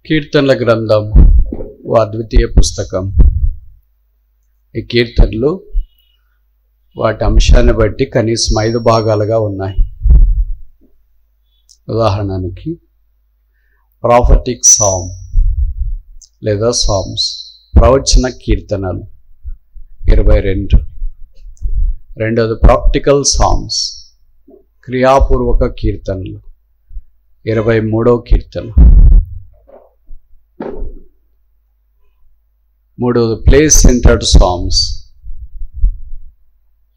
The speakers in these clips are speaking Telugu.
కీర్తనల గ్రంథం ఓ అద్వితీయ పుస్తకం. ఈ కీర్తనలు వాటి అంశాన్ని బట్టి కనీసం 5 భాగాలుగా ఉన్నాయి. ఉదాహరణకి ప్రాఫెటిక్ సామ్ లేదా సామ్స్, ప్రవచన కీర్తనలు 22. రెండవది ప్రాక్టికల్ సామ్స్, క్రియాపూర్వక కీర్తనలు 23వ కీర్తన. మూడవది ప్లేస్ సెంటర్డ్ సామ్స్,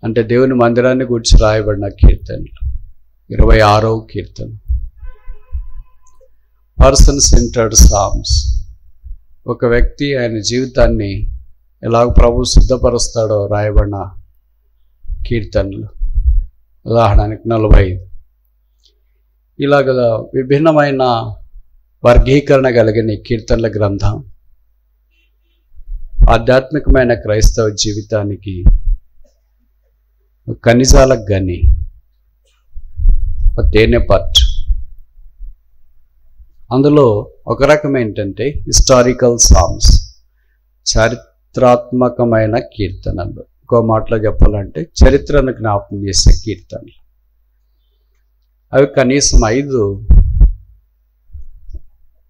అంటే దేవుని మందిరాన్ని గురించి రాయబడిన కీర్తనలు 26వ కీర్తన. పర్సన్ సెంటర్డ్ సామ్స్, ఒక వ్యక్తి ఆయన జీవితాన్ని ఎలాగ ప్రభు సిద్ధపరుస్తాడో రాయబడిన కీర్తనలు. ఉదాహరణకి 45. ఇలాగ విభిన్నమైన వర్గీకరణ కలిగిన కీర్తనల గ్రంథం ఆధ్యాత్మికమైన క్రైస్తవ జీవితానికి ఖనిజాలకు గని, తేనె పట్టు. అందులో ఒక రకం ఏంటంటే హిస్టారికల్ సామ్స్, చారిత్రాత్మకమైన కీర్తనలు. ఇంకో మాటలో చెప్పాలంటే చరిత్రను జ్ఞాపకం చేసే కీర్తనలు. అవి కనీసం 5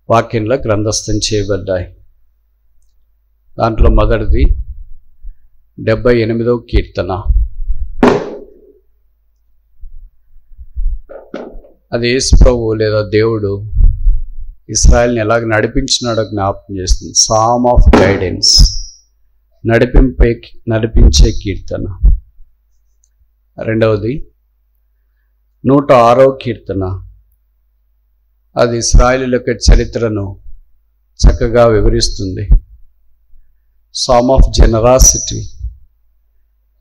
వాక్యంలో గ్రంథస్థం చేయబడ్డాయి. దాంట్లో మొదటిది 78వ కీర్తన. అది యేసు ప్రభువు లేదా దేవుడు ఇశ్రాయేల్ని ఎలాగ నడిపించినాడో జ్ఞాపకం చేస్తుంది. సామ్ ఆఫ్ గైడెన్స్, నడిపించే కీర్తన. రెండవది 106వ కీర్తన. అది ఇశ్రాయేలు యొక్క చరిత్రను చక్కగా వివరిస్తుంది. సామ్ ఆఫ్ జనరాసిటీ,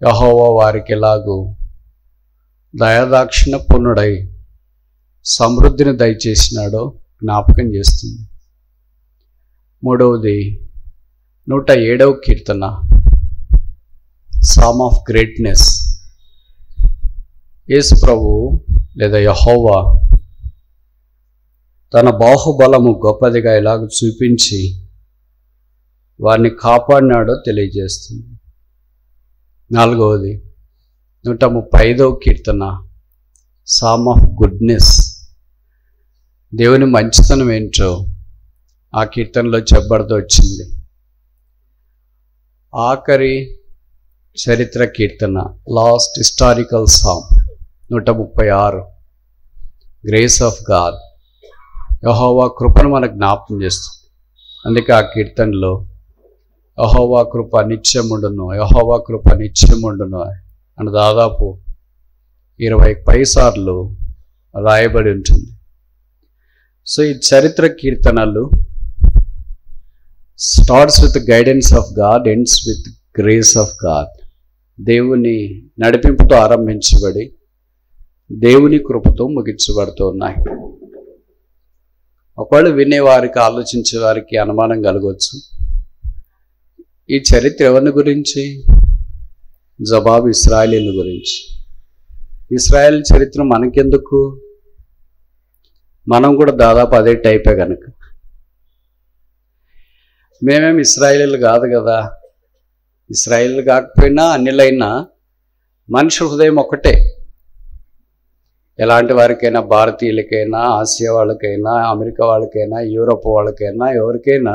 యెహోవా వారికి ఎలాగూ దయాదాక్షిణ్య పూర్ణుడై సమృద్ధిని దయచేసినాడో జ్ఞాపకం చేస్తుంది. మూడవది 107వ కీర్తన, సామ్ ఆఫ్ గ్రేట్నెస్. యేసు ప్రభువు లేదా యెహోవా తన బాహుబలము గొప్పదిగా ఎలాగ చూపించి వారిని కాపాడినాడో తెలియజేస్తుంది. నాలుగవది 135వ కీర్తన, సామ్ ఆఫ్ గుడ్నెస్. దేవుని మంచితనం ఏంటో ఆ కీర్తనలో చెప్పబడుతూ వచ్చింది. ఆఖరి చరిత్ర కీర్తన, last historical psalm 136, grace of God. యెహోవా కృపను మనకు జ్ఞాపకం చేస్తుంది. అందుకే ఆ కీర్తనలో యెహోవా కృప నిత్యముండును, యెహోవా కృప నిత్యముండును అని దాదాపు 20 పైసార్లు రాయబడి ఉంటుంది. సో ఈ చరిత్ర కీర్తనలు starts with guidance of God, ends with grace of God. దేవుని నడిపింపుతో ఆరంభించబడి దేవుని కృపతో ముగించబడుతూ ఉన్నాయి. ఒకవేళ వినేవారికి, ఆలోచించే వారికి అనుమానం కలగవచ్చు, ఈ చరిత్ర ఎవరిని గురించి? జవాబు ఇశ్రాయేలీయుల గురించి. ఇశ్రాయేల్ చరిత్ర మనకెందుకు? మనం కూడా దాదాపు అదే టైపే కనుక. మేమేమి ఇశ్రాయేలీయులు కాదు కదా. ఇశ్రాయేలీయులు కాకపోయినా అన్యులైనా మనిషి హృదయం ఒకటే. ఎలాంటి వారికైనా, భారతీయులకైనా, ఆసియా వాళ్ళకైనా, అమెరికా వాళ్ళకైనా, యూరోప్ వాళ్ళకైనా, ఎవరికైనా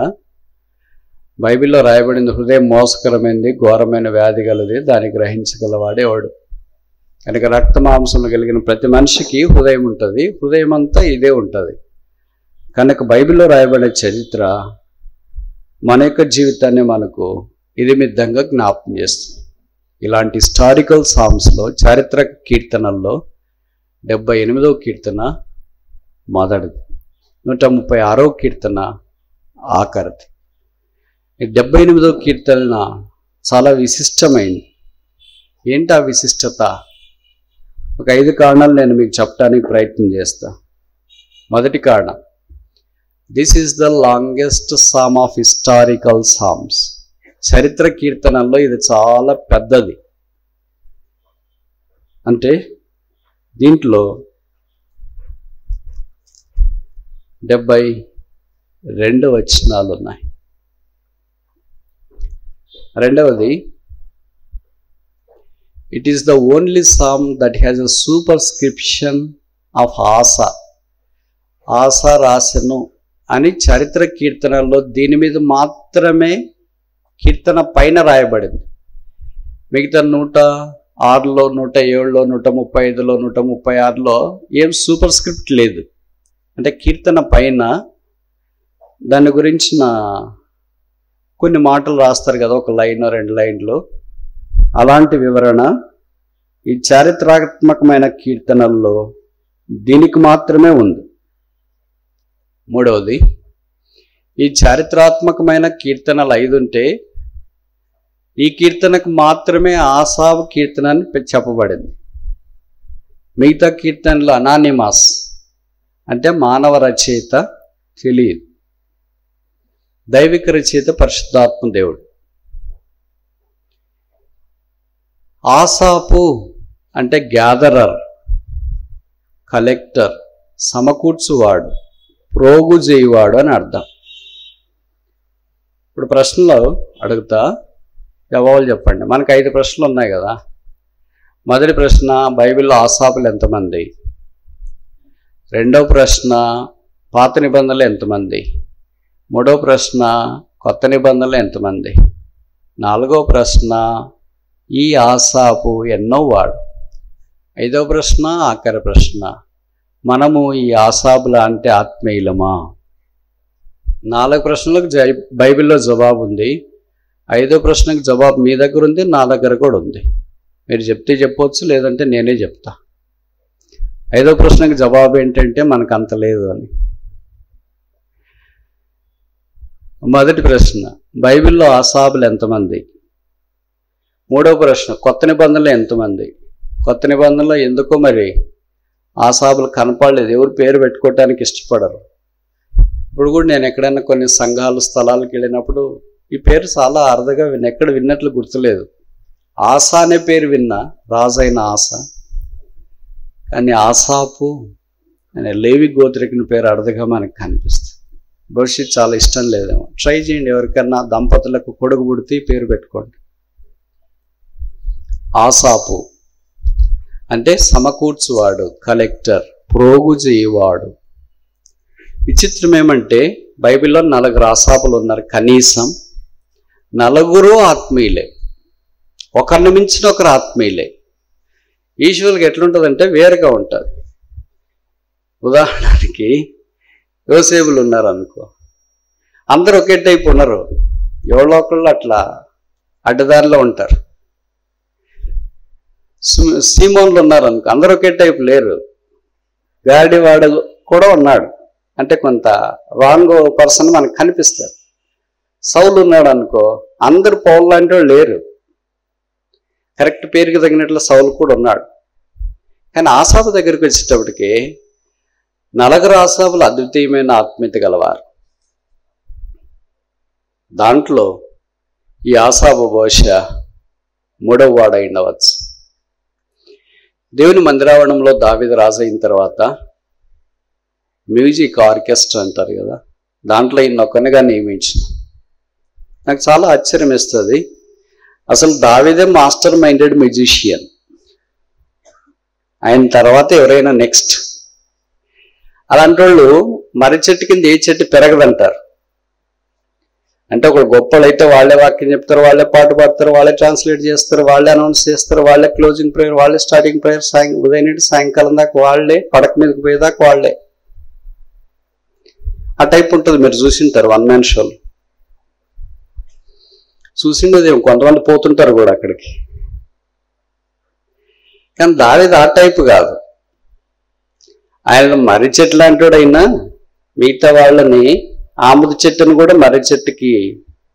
బైబిల్లో రాయబడింది హృదయం మోసకరమైనది, ఘోరమైన వ్యాధి గలది, దాన్ని గ్రహించగలవాడేవాడు. కనుక రక్త మాంసంలో కలిగిన ప్రతి మనిషికి హృదయం ఉంటుంది. హృదయం అంతా ఇదే ఉంటుంది. కనుక బైబిల్లో రాయబడే చరిత్ర మన యొక్క జీవితాన్ని మనకు ఇదిమిద్దంగా జ్ఞాపకం చేస్తుంది. ఇలాంటి హిస్టారికల్ సామ్స్లో, చారిత్రక కీర్తనల్లో 78వ కీర్తన మొదటిది, 136వ కీర్తన ఆఖరిది. ఈ 78వ కీర్తన చాలా విశిష్టమైంది. ఏంటి ఆ విశిష్టత? ఒక 5 కారణాలు నేను మీకు చెప్పడానికి ప్రయత్నం చేస్తా. మొదటి కారణం, this is the longest psalm of historical psalms. చరిత్ర కీర్తనల్లో ఇది చాలా పెద్దది. అంటే దీంట్లో 2 వచనాలు ఉన్నాయి. రెండవది, it is the only psalm that has a superscription of Asa. Asa రాసెను అని చరిత్ర కీర్తనల్లో దీని మీద మాత్రమే కీర్తన పైన రాయబడింది. మిగతా 106లో, 107లో, 135లో, 136లో ఏం సూపర్ స్క్రిప్ట్ లేదు. అంటే కీర్తన పైన దాని గురించిన కొన్ని మాటలు రాస్తారు కదా, 1 లైన్ 2 లైన్లు. అలాంటి వివరణ ఈ చారిత్రాత్మకమైన కీర్తనల్లో దీనికి మాత్రమే ఉంది. మూడవది, ఈ చారిత్రాత్మకమైన కీర్తనలు 5 ఉంటే ఈ కీర్తనకు మాత్రమే ఆసాపు కీర్తన అని చెప్పబడింది. మిగతా కీర్తనలు అనానిమాస్, అంటే మానవ రచయిత తెలియదు. దైవిక రచయిత పరిశుద్ధాత్మ దేవుడు. ఆసాపు అంటే గ్యాదరర్, కలెక్టర్, సమకూర్చువాడు, ప్రోగు చేయువాడు అని అర్థం. ఇప్పుడు ప్రశ్నలు అడుగుతా, జవాబులు చెప్పండి. మనకు 5 ప్రశ్నలు ఉన్నాయి కదా. మొదటి ప్రశ్న, బైబిల్లో ఆసాపులు ఎంతమంది? రెండవ ప్రశ్న, పాత నిబంధనలు ఎంతమంది? మూడవ ప్రశ్న, కొత్త నిబంధనలు ఎంతమంది? నాలుగవ ప్రశ్న, ఈ ఆసాపు ఎన్నో వాడు? ఐదవ ప్రశ్న, ఆఖరి ప్రశ్న, మనము ఈ ఆసాపుల అంటే ఆత్మీయులమా? 4 ప్రశ్నలకు బైబిల్లో జవాబు ఉంది. 5వ ప్రశ్నకు జవాబు మీ దగ్గర ఉంది, నా దగ్గర కూడా ఉంది. మీరు చెప్తే చెప్పవచ్చు, లేదంటే నేనే చెప్తా. 5వ ప్రశ్నకు జవాబు ఏంటంటే మనకు అంత లేదు అని. మొదటి ప్రశ్న, బైబిల్లో ఆసాపులు ఎంతమంది? మూడవ ప్రశ్న, కొత్త నిబంధనలు ఎంతమంది? కొత్త నిబంధనలో ఎందుకో మరి ఆసాపులు కనపడలేదు. ఎవరు పేరు పెట్టుకోవటానికి ఇష్టపడరు. ఇప్పుడు కూడా నేను ఎక్కడైనా కొన్ని సంఘాలు, స్థలాలకు వెళ్ళినప్పుడు ఈ పేరు చాలా అరుదుగా ఎక్కడ విన్నట్లు గుర్తులేదు. ఆశ అనే పేరు విన్నా, రాజైన ఆశ. కానీ ఆసాపు అనే లేవి గోత్రికుని పేరు అరుదుగా మనకు కనిపిస్తుంది. భవిష్యత్తు చాలా ఇష్టం లేదేమో. ట్రై చేయండి, ఎవరికన్నా దంపతులకు కొడుకు పుడితే పేరు పెట్టుకోండి. ఆసాపు అంటే సమకూర్చువాడు, కలెక్టర్, ప్రోగు చేయువాడు. విచిత్రం ఏమంటే బైబిల్లో 4 ఆసాపులు ఉన్నారు. కనీసం 4 ఆత్మీయులే, ఒకరిని మించిన ఒకరు ఆత్మీయులే. ఈశ్వరులకు ఎట్లుంటుందంటే వేరుగా ఉంటుంది. ఉదాహరణకి యోసేపులు ఉన్నారు అనుకో, అందరూ ఒకే టైపు ఉన్నారు. ఎవరో ఒకళ్ళు అట్లా అడ్డదారిలో ఉంటారు. సీమోన్లు ఉన్నారు అనుకో, అందరూ ఒకే టైపు లేరు. గాడివాడు కూడా ఉన్నాడు, అంటే కొంత రాంగ్ పర్సన్ మనకు కనిపిస్తారు. సౌలు ఉన్నాడు అనుకో, అందరు పౌలు లాంటి వాళ్ళు లేరు. కరెక్ట్ పేరుకి తగినట్లు సౌలు కూడా ఉన్నాడు. కానీ ఆసాపు దగ్గరికి వచ్చేటప్పటికి 4 ఆసాపులు అద్వితీయమైన ఆత్మీయత గలవారు. దాంట్లో ఈ ఆసాపు బహుశా 3వ వాడు అయి ఉండవచ్చు. దేవుని మందిరావరణంలో దావీదు రాజు అయిన తర్వాత మ్యూజిక్ ఆర్కెస్ట్రా అంటారు కదా, దాంట్లో ఈయనొక్కనిగా నియమించిన. నాకు చాలా ఆశ్చర్యం వేస్తుంది. అసలు దావీదే మాస్టర్ మైండెడ్ మ్యూజిషియన్. ఆయన తర్వాత ఎవరైనా నెక్స్ట్. అలాంటి వాళ్ళు మర్రి చెట్టు కింద ఏ చెట్టు పెరగదంటారు. అంటే ఒకళ్ళు గొప్పలు అయితే వాళ్ళే వాక్యం చెప్తారు, వాళ్ళే పాట పాడతారు, వాళ్ళే ట్రాన్స్లేట్ చేస్తారు, వాళ్ళే అనౌన్స్ చేస్తారు, వాళ్ళే క్లోజింగ్ ప్రేయర్, వాళ్ళే స్టార్టింగ్ ప్రేయర్, ఉదయం నుండి సాయంకాలం దాకా వాళ్ళే, పడక మీదకి పోయేదాకా వాళ్ళే. ఆ టైప్ ఉంటుంది. మీరు చూసింటారు 1 మ్యాన్ షోలు, చూసిండేదేమో. కొంతమంది పోతుంటారు కూడా అక్కడికి. కానీ దావీదు ఆ టైపు కాదు. ఆయన మర్రి చెట్టు లాంటి వాడైనా మిగతా వాళ్ళని, ఆముద చెట్టును కూడా మర్రి చెట్టుకి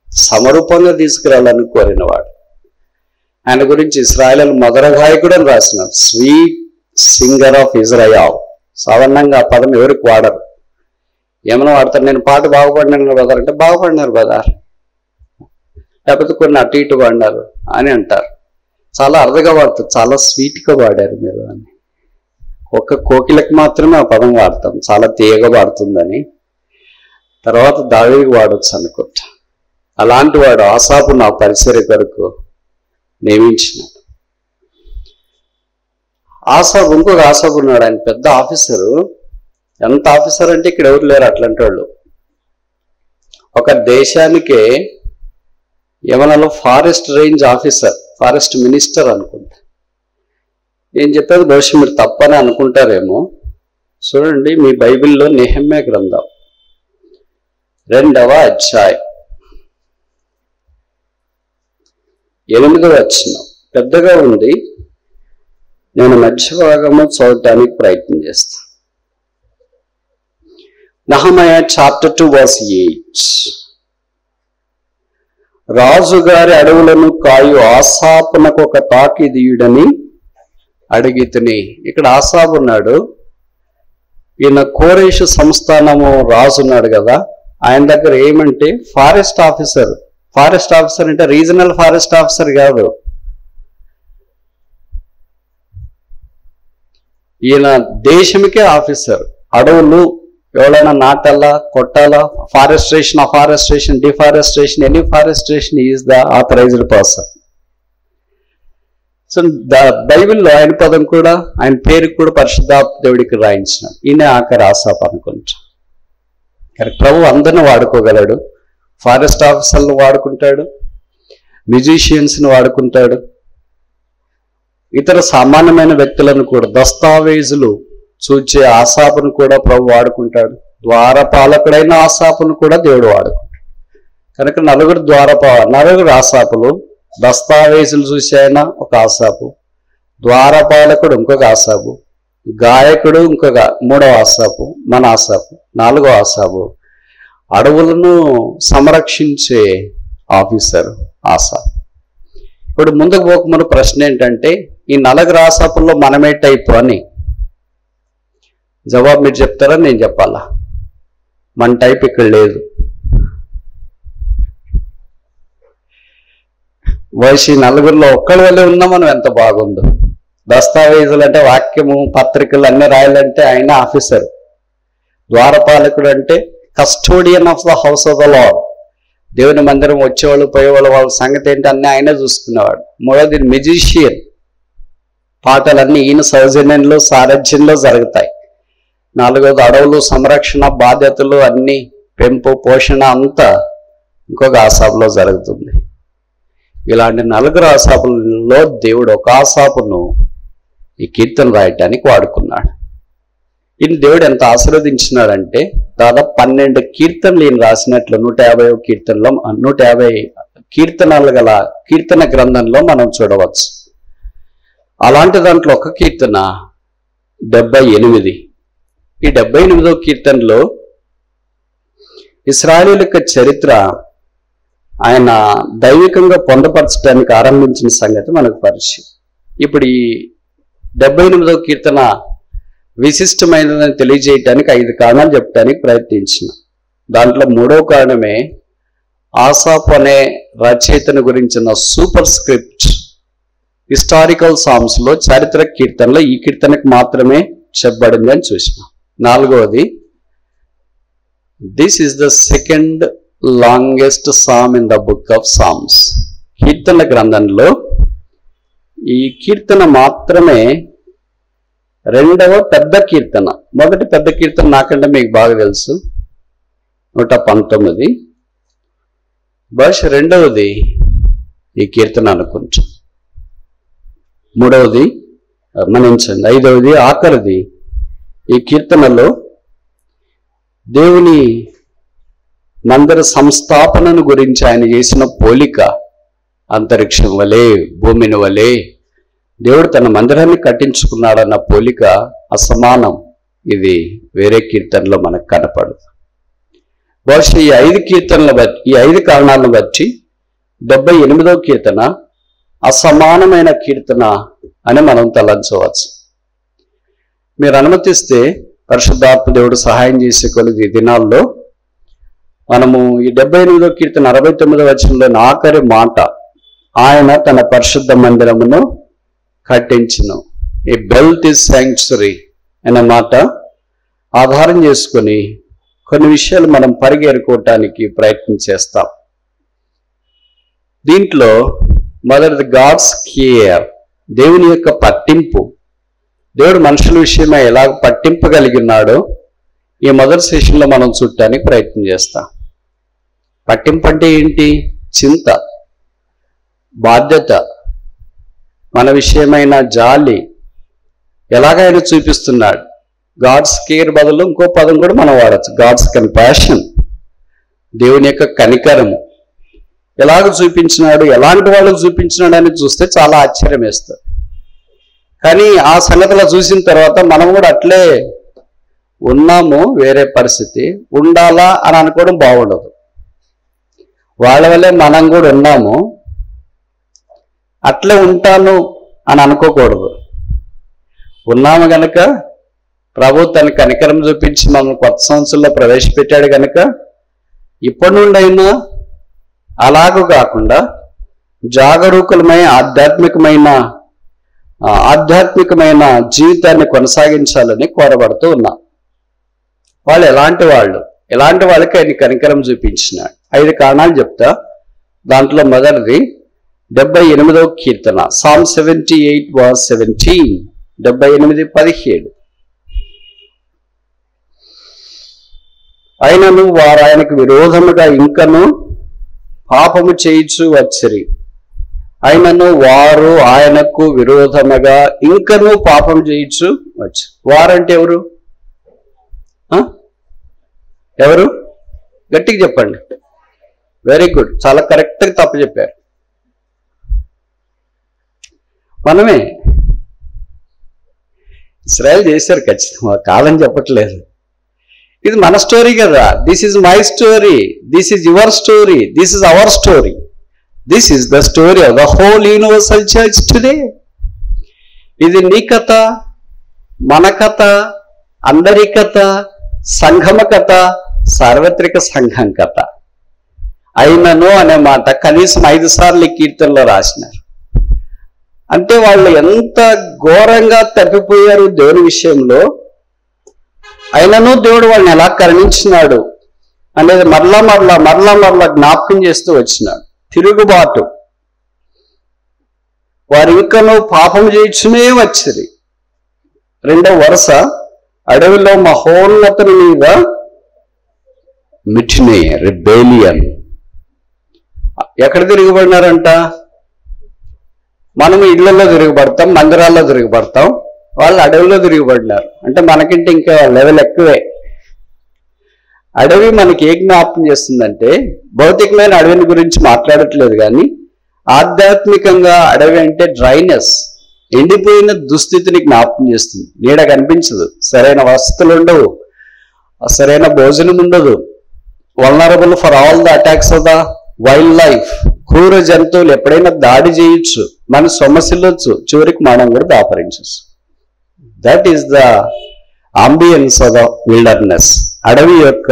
సమరూపంగా తీసుకురావాలని కోరినవాడు. ఆయన గురించి ఇశ్రాయేలు మొదటి గాయకుడు అని రాసినాడు, స్వీట్ సింగర్ ఆఫ్ ఇజ్రాయల్. సాధారణంగా ఆ పదం ఎవరికి వాడరు. ఏమైనా వాడతారు, నేను పాట బాగుపడినాను బదార్ అంటే బాగుపడినారు బదార్, లేకపోతే కొన్ని అటు ఇటు పాడినారు అని అంటారు. చాలా అరుదుగా వాడతారు, చాలా స్వీట్గా వాడారు మీరు అని. ఒక్క కోకిలకు మాత్రమే ఆ పదం వాడతాం, చాలా తీయగా వాడుతుందని. తర్వాత దావీదు వాడొచ్చు అనుకుంటా. అలాంటి వాడు ఆసాపు నా పరిసర కొరకు నియమించినాడు. ఆసాపు, ఇంకొక ఆసాపు ఉన్నాడు, ఆయన పెద్ద ఆఫీసరు. ఎంత ఆఫీసర్ అంటే ఇక్కడ ఎవరు లేరు అట్లాంటి వాళ్ళు. ఒక దేశానికే యమనలో forest range officer, forest minister అనుకుంటా. ఏం చెప్పేది బహుశా మీరు తప్పని అనుకుంటారేమో. చూడండి మీ బైబిల్లో నెహెమ్యా గ్రంథం 2వ అధ్యాయం 8వ వచనం పెద్దగా ఉంది. నేను మధ్య భాగము చదవటానికి ప్రయత్నం చేస్తాను. Nehemiah chapter 2 verse 8. రాజుగారి అడవులను కాయు ఆసాపునకు ఒక తాకీదీయుడని అడిగితిని. ఇక్కడ ఆసాపు ఉన్నాడు. ఈయన కోరేషు సంస్థానము రాజు ఉన్నాడు కదా, ఆయన దగ్గర ఏమంటే ఫారెస్ట్ ఆఫీసర్. ఫారెస్ట్ ఆఫీసర్ అంటే రీజనల్ ఫారెస్ట్ ఆఫీసర్ కాదు, ఈయన దేశంకే ఆఫీసర్. అడవులు ఎవరైనా నాటాలా, కొట్టాలా, forestation, afforestation, deforestation, any forestation is the authorized person. So బైబిల్లో ఆయన పదం కూడా, ఆయన పేరు కూడా పరిశుద్ధాత్మ దేవుడికి రాయించినాడు. ఈయన ఆఖరి ఆసాపు అనుకుంటా. కానీ ప్రభు అందరిని వాడుకోగలడు. ఫారెస్ట్ ఆఫీసర్లను వాడుకుంటాడు, మ్యూజిషియన్స్ని వాడుకుంటాడు, ఇతర సామాన్యమైన వ్యక్తులను కూడా, దస్తావేజులు చూచే ఆసాపును కూడా ప్రభు వాడుకుంటాడు. ద్వారపాలకుడైన ఆసాపును కూడా దేవుడు వాడుకుంటాడు. కనుక నలుగురు ఆసాపులు. దస్తావేజులు చూసి ఆయన ఒక ఆసాపు, ద్వారపాలకుడు ఇంకొక ఆసాపు, గాయకుడు ఇంకొక 3వ ఆసాపు, మన ఆసాపు 4వ ఆసాపు, అడవులను సంరక్షించే ఆఫీసర్ ఆసాపు. ఇప్పుడు ముందుకు పోకముందు ప్రశ్న ఏంటంటే, ఈ 4 ఆసాపుల్లో మనమే టైపు అని జవాబు మీరు చెప్తారా, నేను చెప్పాలా? మన టైప్ ఇక్కడ లేదు. వయసు 4లో ఒక్కడి వల్లే ఉన్నా మనం ఎంత బాగుందో. దస్తావేజులు అంటే వాక్యము, పత్రికలు అన్ని రాయాలంటే ఆయన ఆఫీసర్. ద్వారపాలకుడు అంటే custodian of the house of the lord. దేవుని మందిరం వచ్చేవాళ్ళు పోయేవాళ్ళు వాళ్ళ సంగతి ఏంటి అన్నీ ఆయనే చూసుకునేవాడు. 3వది మ్యూజిషియన్. పాటలన్నీ ఈయన సౌజన్యంలో, సారథ్యంలో జరుగుతాయి. 4వది అడవులు సంరక్షణ బాధ్యతలు అన్ని, పెంపు పోషణ అంతా ఇంకొక ఆసాపులో జరుగుతుంది. ఇలాంటి 4 ఆసాపులలో దేవుడు ఒక ఆసాపును ఈ కీర్తన రాయటానికి వాడుకున్నాడు. ఈయన దేవుడు ఎంత ఆశీర్వదించినాడంటే దాదాపు 12 కీర్తనలు ఈయన రాసినట్లు 150వ కీర్తనలో 150 కీర్తనలు గల కీర్తన గ్రంథంలో మనం చూడవచ్చు. అలాంటి దాంట్లో ఒక కీర్తన 78. ఈ 78వ కీర్తనలో ఇశ్రాయేలు యొక్క చరిత్ర ఆయన దైవికంగా పొందపరచడానికి ఆరంభించిన సంగతి మనకు పరిచయం. ఇప్పుడు ఈ 78వ కీర్తన విశిష్టమైనదని తెలియజేయటానికి 5 కారణాలు చెప్పడానికి ప్రయత్నించిన. దాంట్లో 3వ కారణమే ఆసాపు అనే రచయితను గురించిన సూపర్ స్క్రిప్ట్ హిస్టారికల్ సాంగ్స్ లో, చారిత్రక కీర్తనలో ఈ కీర్తనకు మాత్రమే చెప్పబడింది అని చూసినాం. 4వది, this is the second longest psalm in the book of psalms. కీర్తన గ్రంథంలో ఈ కీర్తన మాత్రమే 2వ పెద్ద కీర్తన. మొదటి పెద్ద కీర్తన నాకంటే మీకు బాగా తెలుసు, 119. బహుశా 2వది ఈ కీర్తన అనుకుంటా, 3వది మన్నించండి, 5వది ఆఖరిది. ఈ కీర్తనలో దేవుని మందిర సంస్థాపనను గురించి ఆయన చేసిన పోలిక, అంతరిక్షం వలె భూమిని వలె దేవుడు తన మందిరాన్ని కట్టించుకున్నాడన్న పోలిక అసమానం. ఇది వేరే కీర్తనలో మనకు కనపడదు. బహుశా ఈ 5 కీర్తనలు బట్టి, ఈ 5 కారణాలను బట్టి 78వ కీర్తన అసమానమైన కీర్తన అని మనం తలంచవచ్చు. మీరు అనుమతిస్తే పరిశుద్ధాత్మ దేవుడు సహాయం చేసే కొద్ది దినాల్లో మనము ఈ 78వ కీర్తన 69వ వచనంలోని ఆఖరి మాట, ఆయన తన పరిశుద్ధ మందిరమును కట్టించును, ఈ బెల్ట్ ఇస్ శాంక్చురీ అనే మాట ఆధారం చేసుకుని కొన్ని విషయాలు మనం పరిగెరుకోవటానికి ప్రయత్నం చేస్తాం. దీంట్లో మొదటిది గాడ్స్ కేర్, దేవుని యొక్క పట్టింపు. దేవుడు మనుషుల విషయమై ఎలా పట్టింపగలిగి ఉన్నాడో ఈ మొదటి సెషన్లో మనం చూడటానికి ప్రయత్నం చేస్తాం. పట్టింపు అంటే ఏంటి? చింత, బాధ్యత, మన విషయమైన జాలి ఎలాగైనా చూపిస్తున్నాడు. గాడ్స్ కేర్ బదులు ఇంకో పదం కూడా మనం వాడచ్చు, గాడ్స్ కంపాషన్. దేవుని యొక్క కనికరము ఎలాగ చూపించినాడు, ఎలాంటి వాళ్ళకు చూపించినాడు అని చూస్తే చాలా ఆశ్చర్యం వేస్తుంది. కానీ ఆ సంగతిలో చూసిన తర్వాత మనం కూడా అట్లే ఉన్నాము, వేరే పరిస్థితి ఉండాలా అని అనుకోవడం బాగుండదు. వాళ్ళ వల్లే మనం కూడా ఉన్నాము, అట్లే ఉంటాను అని అనుకోకూడదు. ఉన్నాము గనక ప్రభు తన కనికరం చూపించి మనం కొత్త సంవత్సరంలో ప్రవేశపెట్టాడు గనక ఇప్పటి నుండి అయినా అలాగూ కాకుండా జాగరూకులమై ఆధ్యాత్మికమైన జీవితాన్ని కొనసాగించాలని కోరబడుతూ ఉన్నాం. వాళ్ళు ఎలాంటి వాళ్ళకి ఆయన కనికరం చూపించినాడు. 5 కారణాలు చెప్తా. దాంట్లో మొదటిది 78వ కీర్తన, Psalm 78:17, 78:17. అయినను వారు ఆయనకు విరోధముగా ఇంకను పాపము చేయించు వచ్చిరి. అయినను వారు ఆయనకు విరోధముగా ఇంకను పాపం చేయించు వచ్చు. వారంటే ఎవరు? ఎవరు? గట్టిగా చెప్పండి. వెరీ గుడ్, చాలా కరెక్ట్గా తప్పు చెప్పారు. మనమే. ఇస్రాయేల్ చేశారు ఖచ్చితంగా, కాదని చెప్పట్లేదు. ఇది మన స్టోరీ కదా. This is my story, this is your story, this is our story, this is the story of the whole universal church today. ఇది నీ కథ, మన కథ, అందరి కథ, సంఘమ కథ, సార్వత్రిక సంఘం కథ. అయినను అనే మాట కనీసం 5 సార్లు ఈ కీర్తనలో రాసినారు. అంటే వాళ్ళు ఎంత ఘోరంగా తప్పిపోయారు దేవుని విషయంలో, అయినను దేవుడు వాళ్ళని ఎలా కరుణించినాడు అనేది మరలా జ్ఞాపకం చేస్తూ వచ్చినాడు. తిరుగుబాటు, వారు ఇంకనూ పాపం చేయించునే వచ్చింది. 2వ వరుస, అడవిలో మహోన్నతుని మీద మిఠినే, రిబేలియన్. ఎక్కడ తిరుగుబడినారంట? మనము ఇళ్లలో తిరుగుబడతాం, మందిరాల్లో తిరుగుబడతాం, వాళ్ళు అడవిలో తిరుగుబడినారు. అంటే మనకంటే ఇంకా లెవెల్ ఎక్కువే. అడవి మనకి ఏ జ్ఞాపకం చేస్తుందంటే, భౌతికమైన అడవిని గురించి మాట్లాడట్లేదు కానీ ఆధ్యాత్మికంగా అడవి అంటే డ్రైనెస్, ఎండిపోయిన దుస్థితిని జ్ఞాపకం చేస్తుంది. నీడ కనిపించదు, సరైన వసతులు ఉండవు, సరైన భోజనం ఉండదు, vulnerable for all the attacks of the wild life. క్రూర జంతువులు ఎప్పుడైనా దాడి చేయొచ్చు, మన సొమ్మసిల్లొచ్చు, చివరికి మనం కూడా దాపరించచ్చు. That is the ambience of the wilderness. అడవి యొక్క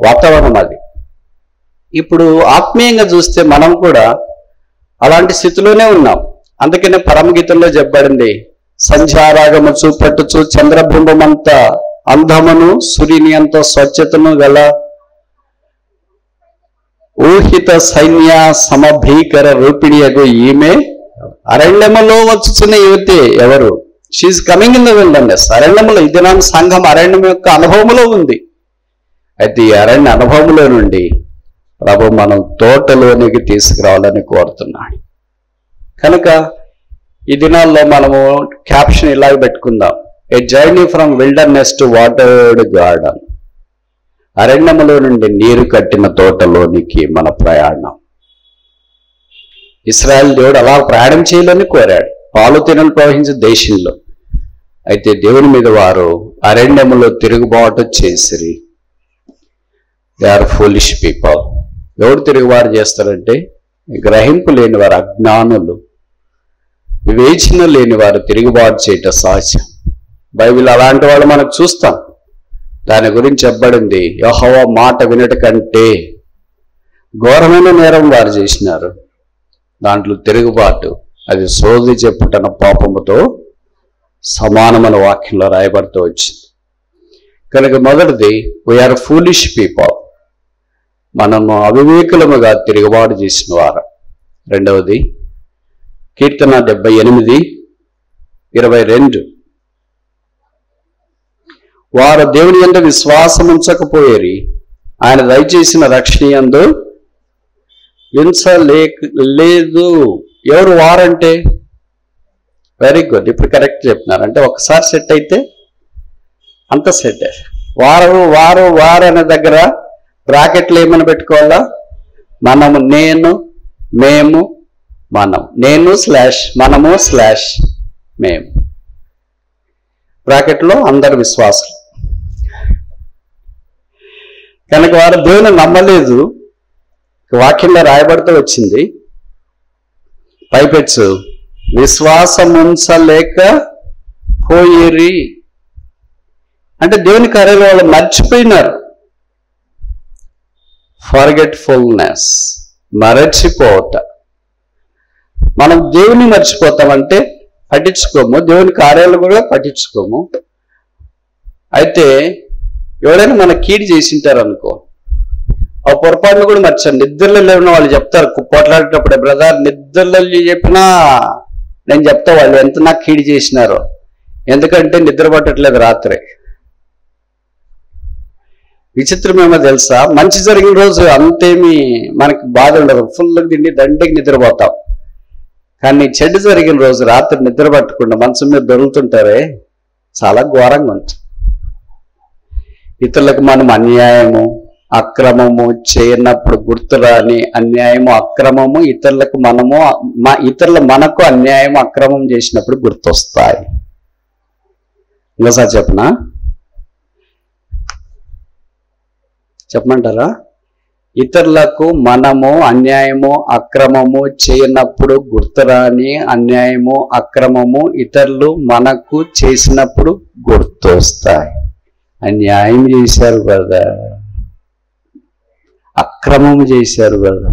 వాతావరణం అది. ఇప్పుడు ఆత్మీయంగా చూస్తే మనం కూడా అలాంటి స్థితిలోనే ఉన్నాం. అందుకనే పరమగీతంలో చెప్పబడింది, సంధ్యారాగము చూపెట్టుచు చంద్రబింబమంత అందమును సూర్యుని అంత స్వచ్ఛతను గల ఊహిత సైన్య సమభీకర రూపిణియగు ఈమె అరణ్యములో వచ్చుచున్న యువతి ఎవరు? She is coming in the wilderness. అరణ్యములో, ఈ దినాన్ని సంఘం అరణ్యం యొక్క అనుభవంలో ఉంది. అయితే ఈ అరణ్య అనుభవంలో నుండి ప్రభు మనం తోటలోనికి తీసుకురావాలని కోరుతున్నాడు. కనుక ఈ దినాల్లో మనము క్యాప్షన్ ఇలాగ పెట్టుకుందాం, ఏ journey from wilderness to watered garden. అరణ్యములో నుండి నీరు కట్టిన తోటలోనికి మన ప్రయాణం. ఇశ్రాయేలు దేవుడు అలా ప్రయాణం చేయాలని కోరాడు, పాలు తేనెలు ప్రవహించే దేశంలో. అయితే దేవుని మీద వారు అరణ్యములో తిరుగుబాటు చేసిరి. They are foolish people. ఎవరు తిరుగుబాటు చేస్తారంటే, గ్రహింపు లేని వారు, అజ్ఞానులు, వివేచన లేని వారు తిరుగుబాటు చేయటం సహజం. బైబిల్ అలాంటి వాళ్ళు మనకు చూస్తాం. దాని గురించి చెప్పబడింది, యెహోవా మాట వినట కంటే ఘోరమైన నేరం వారు చేసినారు. దాంట్లో తిరుగుబాటు, అది సోది చెప్పుటన పాపముతో సమానమైన వాక్యంలో రాయబడుతూ వచ్చింది. కనుక మొదటిది, వీఆర్ ఫూలిష్ పీపుల్, మనము అవివేకులముగా తిరుగుబాటు చేసిన వారు. రెండవది కీర్తన 78:22, వారు దేవుని యందు విశ్వాసం ఉంచకపోయేరి, ఆయన దయచేసిన రక్షణ యందు లేదు. ఎవరు వారంటే? వెరీ గుడ్, ఇప్పుడు కరెక్ట్ చెప్తున్నారు. అంటే ఒకసారి సెట్ అయితే అంత సెట్. వారు అనే దగ్గర బ్రాకెట్లు ఏమని పెట్టుకోవాలా? మనము, నేను, మేము, మనం. నేను స్లాష్ మనము స్లాష్ మేము, బ్రాకెట్లో అందరు విశ్వాసం. కనుక వారు దేవుని నమ్మలేదు. వాక్యంలో రాయబడుతూ వచ్చింది, పైపెచ్చు విశ్వాసం ఉంచలేక పోయిరి. అంటే దేవుని కార్యాలు వాళ్ళు మర్చిపోయినారు. ఫర్గెట్ఫుల్నెస్, మరచిపోత. మనం దేవుని మర్చిపోతామంటే పట్టించుకోము, దేవుని కార్యాలు కూడా పట్టించుకోము. అయితే ఎవరైనా మన కీడు చేసింటారు అనుకో, ఆ పొరపాటును కూడా మర్చండి. నిద్రలో లేవని వాళ్ళు చెప్తారు పోట్లాడేటప్పుడే, బ్రదర్ నిద్రలో చెప్పినా నేను చెప్తా వాళ్ళు ఎంత నాకు కీడు చేసినారో. ఎందుకంటే నిద్ర పట్టట్లేదు రాత్రి. విచిత్రమేమో తెలుసా, మంచి జరిగిన రోజు అంతేమీ మనకి బాధ ఉండదు, ఫుల్గా తిండి దండికి నిద్రపోతాం. కానీ చెడు జరిగిన రోజు రాత్రి నిద్ర పట్టకుండా మంచం మీద దొరుకుతుంటారే, చాలా ఘోరంగా ఉంటుంది. ఇతరులకు మనం అన్యాయము అక్రమము చేయనప్పుడు గుర్తురాని అన్యాయము అక్రమము ఇతరులు మనకు అన్యాయం అక్రమం చేసినప్పుడు గుర్తొస్తాయి. ఇంకోసారి చెప్పమంటారా? ఇతరులకు మనము అన్యాయము అక్రమము చేయనప్పుడు గుర్తురాని అన్యాయము అక్రమము ఇతరులు మనకు చేసినప్పుడు గుర్తొస్తాయి. అన్యాయం చేశారు కదా, అక్రమము చేశారు కదా,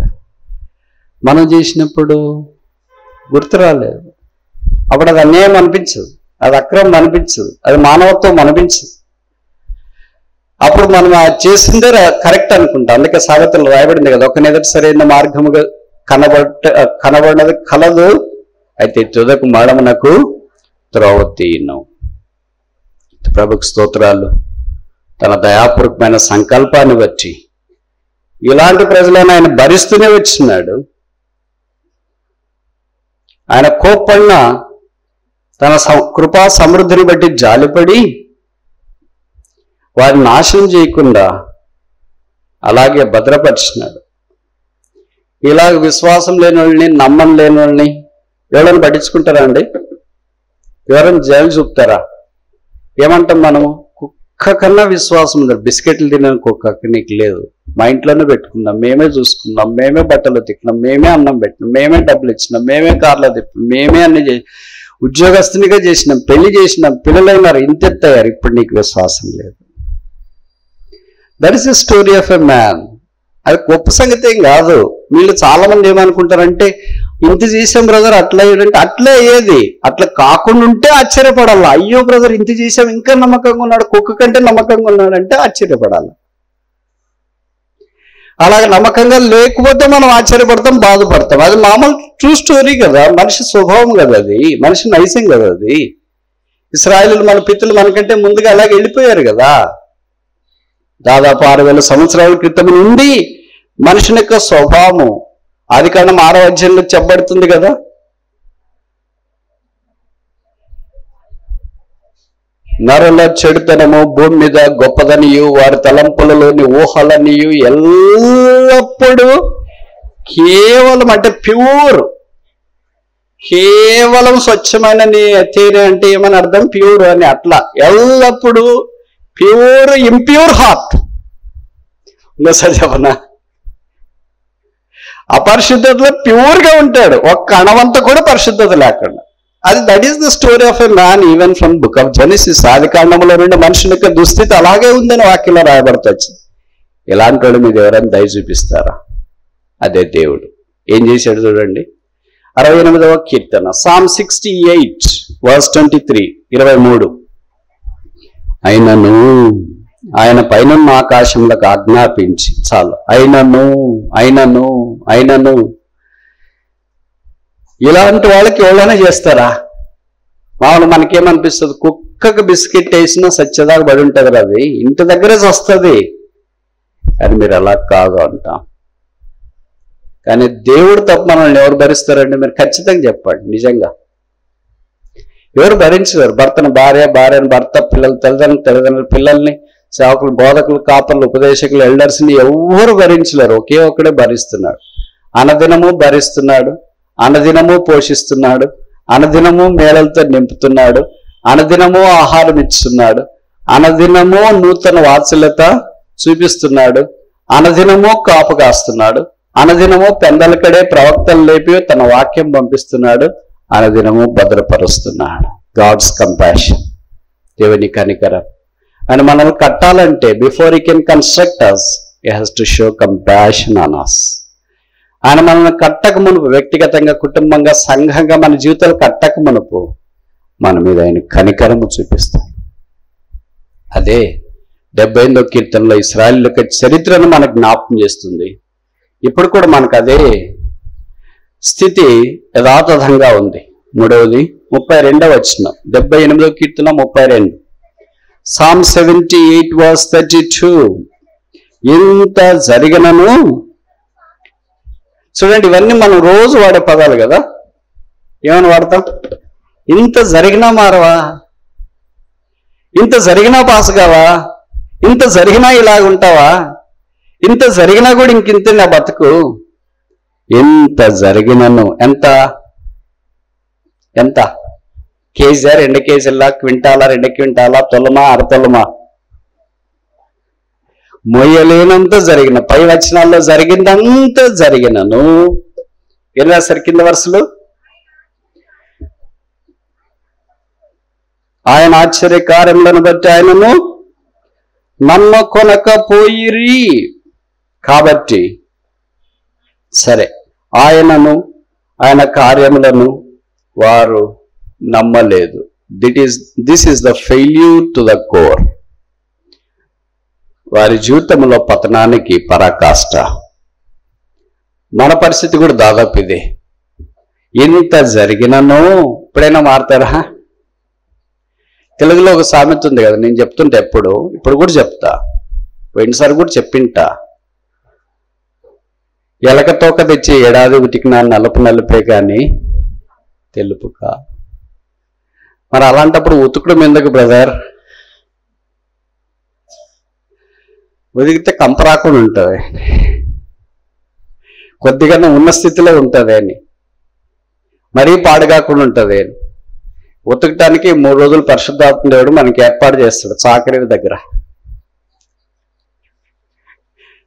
మనం చేసినప్పుడు గుర్తు రాలేదు. అప్పుడు అది అన్యాయం అనిపించదు, అది అక్రమం అనిపించదు, అది మానవత్వం అనిపించదు. అప్పుడు మనం చేసిందే కరెక్ట్ అనుకుంటాం. అందుకే సామెతలు రాయబడింది కదా, ఒక ఎదుటి సరైన మార్గముగా కనబడినది కలదు, అయితే తుదకు మడమునకు త్రోవ తీయను. ప్రభుకు స్తోత్రాలు. తన దయాపూర్వకమైన సంకల్పాన్ని బట్టి ఇలాంటి ప్రజలను ఆయన భరిస్తూనే వచ్చినాడు. ఆయన కోప్పడిన తన కృపా సమృద్ధిని బట్టి జాలిపడి వారిని నాశనం చేయకుండా అలాగే భద్రపరిచినాడు. ఇలాగ విశ్వాసం లేని వాళ్ళని, నమ్మం లేని వాళ్ళని ఎవరైనా పట్టించుకుంటారా అండి? ఎవరైనా జైలు చూపుతారా? ఏమంటాం మనము? కుక్క కన్నా విశ్వాసం ఉంది. బిస్కెట్లు తిన కుక్క నీకు లేదు, మా ఇంట్లోనే పెట్టుకున్నాం, మేమే చూసుకున్నాం, మేమే బట్టలు తిక్కినాం, మేమే అన్నం పెట్టినాం, మేమే డబ్బులు ఇచ్చినాం, మేమే కార్లో తిప్పాం, మేమే అన్ని ఉద్యోగస్తునిగా చేసినాం, పెళ్లి చేసినాం, పిల్లలైనారు, ఇంతెత్తయ్యారు, ఇప్పుడు నీకు విశ్వాసం లేదు. That is the story of a man. అది గొప్ప సంగతి ఏం కాదు. వీళ్ళు చాలా మంది ఏమనుకుంటారంటే, ఇంత చేసాం బ్రదర్ అట్లా అయ్యాడంటే, అట్లే అయ్యేది. అట్లా కాకుండా ఉంటే ఆశ్చర్యపడాలి. అయ్యో బ్రదర్ ఇంత చేసాం ఇంకా నమ్మకంగా ఉన్నాడు, కుక్క కంటే నమ్మకంగా ఉన్నాడంటే ఆశ్చర్యపడాలి. అలాగే నమ్మకంగా లేకపోతే మనం ఆశ్చర్యపడతాం, బాధపడతాం. అది మామూలు ట్రూ స్టోరీ కదా, మనిషి స్వభావం కదా, అది మనిషి నైజం కదా. అది ఇశ్రాయేలు మన పితృలు మనకంటే ముందుగా అలాగే వెళ్ళిపోయారు కదా. దాదాపు 6000 సంవత్సరాల క్రితం నుండి మనుషుని యొక్క స్వభావము ఆదికాండం 6వ అధ్యాయంలో చెప్పబడుతుంది కదా. నరుల చెడుతనము భూమి మీద గొప్పదనియు వారి తలంపులలోని ఊహలనియు ఎల్లప్పుడూ కేవలం అంటే ప్యూర్, కేవలం స్వచ్ఛమైన తేనె అంటే ఏమని అర్థం? ప్యూర్ అని. అట్లా ఎల్లప్పుడూ ప్యూర్ ఇంప్యూర్ హార్ట్. ఇంకోసారి చెప్పనా? అపరిశుద్ధతలో ప్యూర్గా ఉంటాడు, ఒక్క అణవంతా కూడా పరిశుద్ధత లేకుండా. అది that is the story of a man even from book of Genesis. ఆది కాండంలో నుండి మనుషుల యొక్క దుస్థితి అలాగే ఉందని వాక్యంలో రాయబడతాச்சு. ఇలాంటి వాళ్ళు మీరు ఎవరైనా దయ చూపిస్తారా? అదే దేవుడు ఏం చేశాడు చూడండి. 68వ కీర్తన, Psalm 68 verse 23, 23. అయినను ఆయన పైనున్న ఆకాశములకు ఆజ్ఞాపించి చాలు. అయినను ఇలాంటి వాళ్ళకి ఎవరైనా చేస్తారా? మామూలు మనకేమనిపిస్తుంది, కుక్కకు బిస్కెట్ వేసినా సత్యదాకా పడి ఉంటుంది కదా, అది ఇంటి దగ్గరే వస్తుంది. కానీ మీరు అలా కాదు అంటాం. కానీ దేవుడు తప్ప మనల్ని ఎవరు భరిస్తారండి? మీరు ఖచ్చితంగా చెప్పండి. నిజంగా ఎవరు భరించలేరు. భర్తను భార్య, భార్యను భర్త, పిల్లలు తల్లిదండ్రులు పిల్లల్ని, సేవకులు, బోధకులు, కాపర్లు, ఉపదేశకులు, ఎల్డర్స్ని ఎవరు భరించలేరు. ఒకే ఒక్కడే భరిస్తున్నాడు. అనదినము భరిస్తున్నాడు, అనదినము పోషిస్తున్నాడు, అనదినము మేళలతో నింపుతున్నాడు, అనదినము ఆహారం ఇస్తున్నాడు, అనదినము నూతన వాత్సల్యత చూపిస్తున్నాడు, అనదినము కాపు కాస్తున్నాడు, అనదినము పెందలకడే ప్రవక్తలు లేపి తన వాక్యం పంపిస్తున్నాడు, అనదినము భద్రపరుస్తున్నాడు. గాడ్స్ కంపాషన్, దేవుని కనికరం. ఆయన మనల్ని కట్టాలంటే before he can construct us, he has to show compassion on us. ఆయన మనల్ని కట్టక మునుపు, వ్యక్తిగతంగా, కుటుంబంగా, సంఘంగా మన జీవితాలు కట్టక మునుపు మన మీద ఆయన కనికరము చూపిస్తాడు. అదే 78వ కీర్తనలో ఇశ్రాయేలు యొక్క చరిత్రను మనకు జ్ఞాపకం చేస్తుంది. ఇప్పుడు కూడా మనకు అదే స్థితి యథాతథంగా ఉంది. మూడవది 32వ వచనం, 78వ కీర్తన 32, Psalm 78 verse 32. ఇంత జరిగినను, చూడండి ఇవన్నీ మనం రోజు వాడే పదాలు కదా. ఏమని వాడతాం? ఇంత జరిగినా మారవా, ఇంత జరిగినా పాస్ కావా, ఇంత జరిగినా ఇలాగుంటావా, ఇంత జరిగినా కూడా ఇంకింత నా బతుకు. ఎంత జరిగినను, ఎంత ఎంత కేజీఆ, 2 కేజీలా, క్వింటాలా, 2 క్వింటాలా, తొలమా, అరతొలమా, మొయ్యలేనంత జరిగిన, పై వచనాల్లో జరిగిందంత జరిగినను. ఏం రాశారు కింద వరుసలు? ఆయన ఆశ్చర్యకార్యములను బట్టి ఆయనను నమ్మకొనకపోయిరి. కాబట్టి సరే, ఆయన కార్యములను వారు నమ్మలేదు. This is the failure to the core. వారి జీవితంలో పతనానికి పరాకాష్ట. మన పరిస్థితి కూడా దాదాపు ఇదే. ఇంత జరిగినను ఇప్పుడైనా మారుతారా? తెలుగులో ఒక సామెత ఉంది కదా, నేను చెప్తుంటే ఇప్పుడు కూడా చెప్తా, పోయినసారి కూడా చెప్పింటా. ఎలక తోక తెచ్చి ఏడాది ఉతికినా నలుపు నలుపే కానీ తెలుపుగా. మరి అలాంటప్పుడు ఉతుకడం ఎందుకు బ్రదర్? ఉతికితే కంప రాకుండా ఉంటుంది, కొద్దిగా ఉన్న స్థితిలో ఉంటుంది అని, మరీ పాడుగాకుండా ఉంటుంది అని. ఉతకటానికి 3 రోజులు పరిశుద్ధాత్మ దేవుడు మనకి ఏర్పాటు చేస్తాడు చాకరేవి దగ్గర.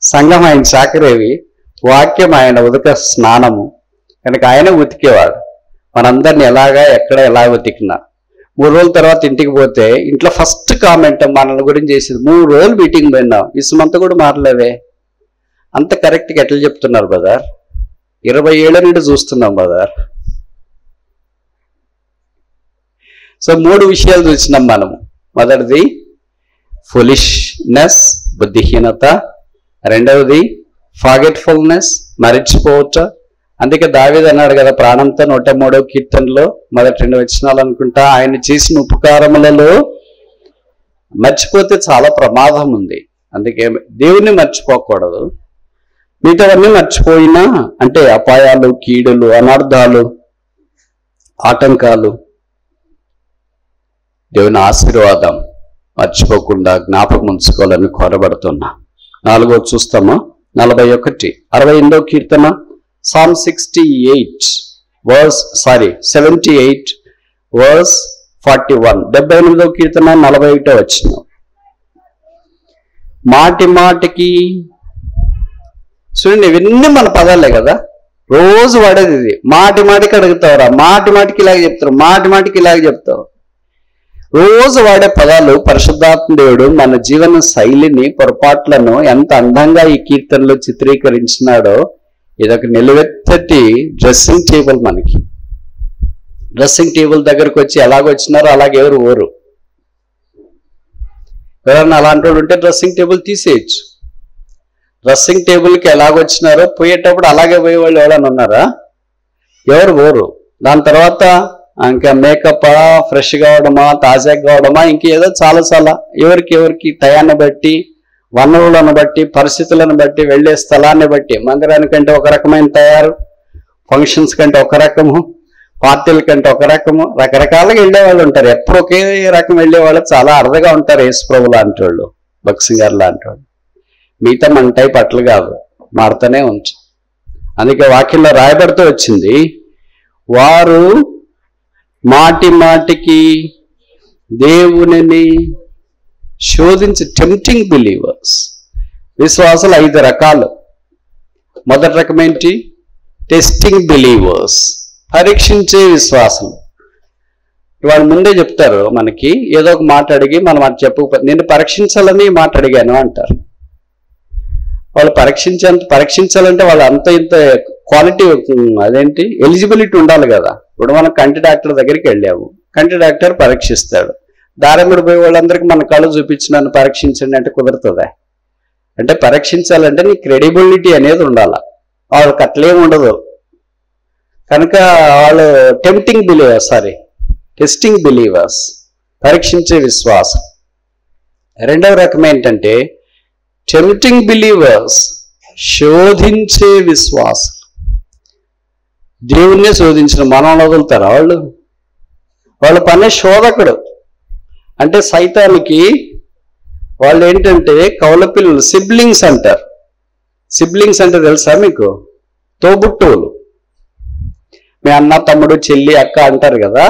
సంఘం ఆయన చాకరేవి, వాక్యం ఆయన ఉదక స్నానము కనుక ఆయన ఉతికేవాడు. మనందరిని ఎక్కడ ఎలా ఉతికినా 3 రోజుల తర్వాత ఇంటికి పోతే ఇంట్లో ఫస్ట్ కామెంట్ మనల్ని గురించి చేసేది, 3 రోజులు మీటింగ్ పోయినాం, ఇసుమంతా కూడా మారలేవే. అంత కరెక్ట్గా ఎట్లా చెప్తున్నారు బ్రదర్? 20 ఏళ్ళ నుండి చూస్తున్నాం బ్రదర్. సో 3 విషయాలు చూసినాం మనము. మొదటిది ఫులిష్నెస్, బుద్ధిహీనత. రెండవది ఫాగెట్ఫుల్నెస్, మరిచిపోవట. అందుకే దావీదు అన్నాడు కదా ప్రాణంతో 103వ కీర్తనలో మొదటి 2 వచనాలు అనుకుంటా, ఆయన చేసిన ఉపకారములలో మర్చిపోతే చాలా ప్రమాదం ఉంది. అందుకే దేవుణ్ణి మర్చిపోకూడదు. మిగతావన్నీ మర్చిపోయినా అంటే అపాయాలు, కీడులు, అనర్థాలు, ఆటంకాలు, దేవుని ఆశీర్వాదం మర్చిపోకుండా జ్ఞాపకం ఉంచుకోవాలని కోరబడుతున్నా. 4వ చూస్తామా? 78వ కీర్తన, Psalm 78 verse 41. 78వ కీర్తన 41వ వచనం. మాటి మాటికి, చూడండి ఇవన్నీ మన పదాలే కదా, రోజు వాడేది ఇది. మాటి మాటికి అడుగుతావురా, మాటి మాటికి ఇలాగ చెప్తారు, మాటి మాటికి ఇలాగ చెప్తావు. రోజు వాడే పదాలు పరిశుద్ధాత్మ దేవుడు మన జీవన శైలిని, పొరపాట్లను ఎంత అందంగా ఈ కీర్తనలో చిత్రీకరించినాడో. ఇదొక నిలువెత్తటి డ్రెస్సింగ్ టేబుల్. మనకి డ్రెస్సింగ్ టేబుల్ దగ్గరకు వచ్చి ఎలాగొచ్చినారో అలాగే ఎవరు ఓరు. ఎవరన్నా అలాంటి వాళ్ళు ఉంటే డ్రెస్సింగ్ టేబుల్ తీసేయచ్చు. డ్రెస్సింగ్ టేబుల్కి ఎలాగొచ్చినారో పోయేటప్పుడు అలాగే పోయేవాళ్ళు ఎవరైనా ఉన్నారా? ఎవరు పోరు. దాని తర్వాత ఇంకా మేకప్ ఫ్రెష్ కావడమా, తాజా కావడమా, ఇంకేదో చాలా ఎవరికి టయాన్ని బట్టి, వనరులను బట్టి, పరిస్థితులను బట్టి, వెళ్ళే స్థలాన్ని బట్టి, మందిరానికంటే ఒక రకమైన తయారు, ఫంక్షన్స్ కంటే ఒక రకము, పార్టీల కంటే ఒక రకము, రకరకాలుగా వెళ్ళేవాళ్ళు ఉంటారు. ఎప్పుడు ఒకే రకం వెళ్ళేవాళ్ళు చాలా అరుదుగా ఉంటారు. యేసుప్రభు లాంటి వాళ్ళు, భక్సింగ్ గారు లాంటి వాళ్ళు. మిగతా మన టైప్ అట్లు కాదు, మారుతూనే ఉంచు. అందుకే వాక్యంలో రాయబడుతూ వచ్చింది, వారు మాటికి దేవునిని శోధించి, టెంప్టింగ్ బిలీవర్స్. విశ్వాసాలు 5 రకాలు. మొదటి రకం ఏంటి? టెస్టింగ్ బిలీవర్స్, పరీక్షించే విశ్వాసం. వాళ్ళు ముందే చెప్తారు మనకి, ఏదో ఒక మాట అడిగి మనం అది చెప్పకపోతే, నేను పరీక్షించాలని మాట అడిగాను అంటారు. వాళ్ళు పరీక్షించాలంటే వాళ్ళు అంత ఇంత క్వాలిటీ, అదేంటి ఎలిజిబిలిటీ ఉండాలి కదా. ఇప్పుడు మనం కంటి డాక్టర్ దగ్గరికి వెళ్ళాము, కంటి డాక్టర్ పరీక్షిస్తాడు. దారిమ్మడి పోయే వాళ్ళందరికీ మన కళ్ళు చూపించి నన్ను పరీక్షించండి అంటే కుదురుతుందా? అంటే పరీక్షించాలంటే నీ క్రెడిబిలిటీ అనేది ఉండాలి. వాళ్ళకి అట్లేం ఉండదు. కనుక వాళ్ళు టెస్టింగ్ బిలీవర్స్, పరీక్షించే విశ్వాసం. రెండవ రకం ఏంటంటే టెంప్టింగ్ బిలీవర్స్, శోధించే విశ్వాసం. దేవుణ్ణే శోధించిన మనం వదులుతారా వాళ్ళ పనే శోధకుడు. అంటే సైతానికి వాళ్ళు ఏంటంటే కౌల పిల్లలు, సిబ్లింగ్స్ అంటారు. సిబ్లింగ్స్ అంటే తెలుసా మీకు? తోబుట్టువులు. మీ అన్న, తమ్ముడు, చెల్లి, అక్క అంటారు కదా.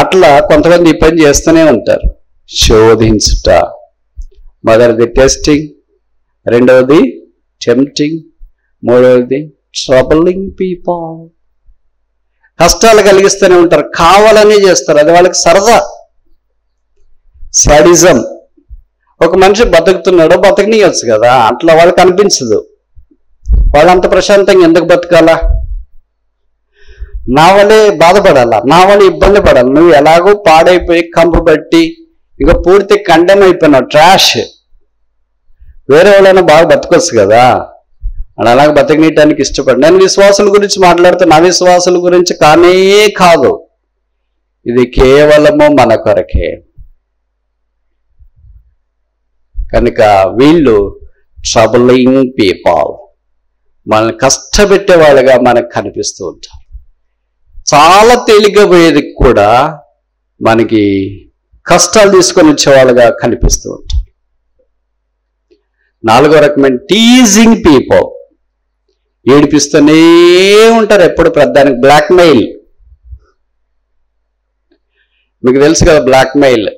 అట్లా కొంతమంది ఈ పని చేస్తూనే ఉంటారు, శోధించుట. మొదటిది టెస్టింగ్, రెండవది టెంప్టింగ్, మూడవది ట్రబులింగ్ పీపుల్. కష్టాలు కలిగిస్తూనే ఉంటారు, కావాలనే చేస్తారు. అది వాళ్ళకి సరదా, సాడిజం. ఒక మనిషి బతుకుతున్నాడో బతకనియచ్చు కదా, అట్లా వాళ్ళకి అనిపించదు. వాళ్ళంత ప్రశాంతంగా ఎందుకు బతకాలా? నా వల్లే బాధపడాలా, నా వల్ల ఇబ్బంది పడాలి. నువ్వు ఎలాగో పాడైపోయి కంపు బట్టి ఇక పూర్తి కండెమ్ అయిపోయినావు, ట్రాష్. వేరే వాళ్ళైనా బాగా బతకొచ్చు కదా, అని అలాగ బతకనీయటానికి ఇష్టపడి. నేను విశ్వాసుల గురించి మాట్లాడితే నా విశ్వాసుల గురించి కానే కాదు, ఇది కేవలము మన కొరకే. కనుక వీళ్ళు ట్రబులింగ్ పీపుల్, మనల్ని కష్టపెట్టే వాళ్ళుగా మనకు కనిపిస్తూ ఉంటారు. చాలా తేలిగ్గా పోయేది కూడా మనకి కష్టాలు తీసుకొని వచ్చేవాళ్ళుగా కనిపిస్తూ ఉంటారు. నాలుగో రకమైన టీజింగ్ పీపుల్, ఏడిపిస్తూనే ఉంటారు ఎప్పుడు ప్రధానికి. బ్లాక్మెయిల్, మీకు తెలుసు కదా బ్లాక్మెయిల్.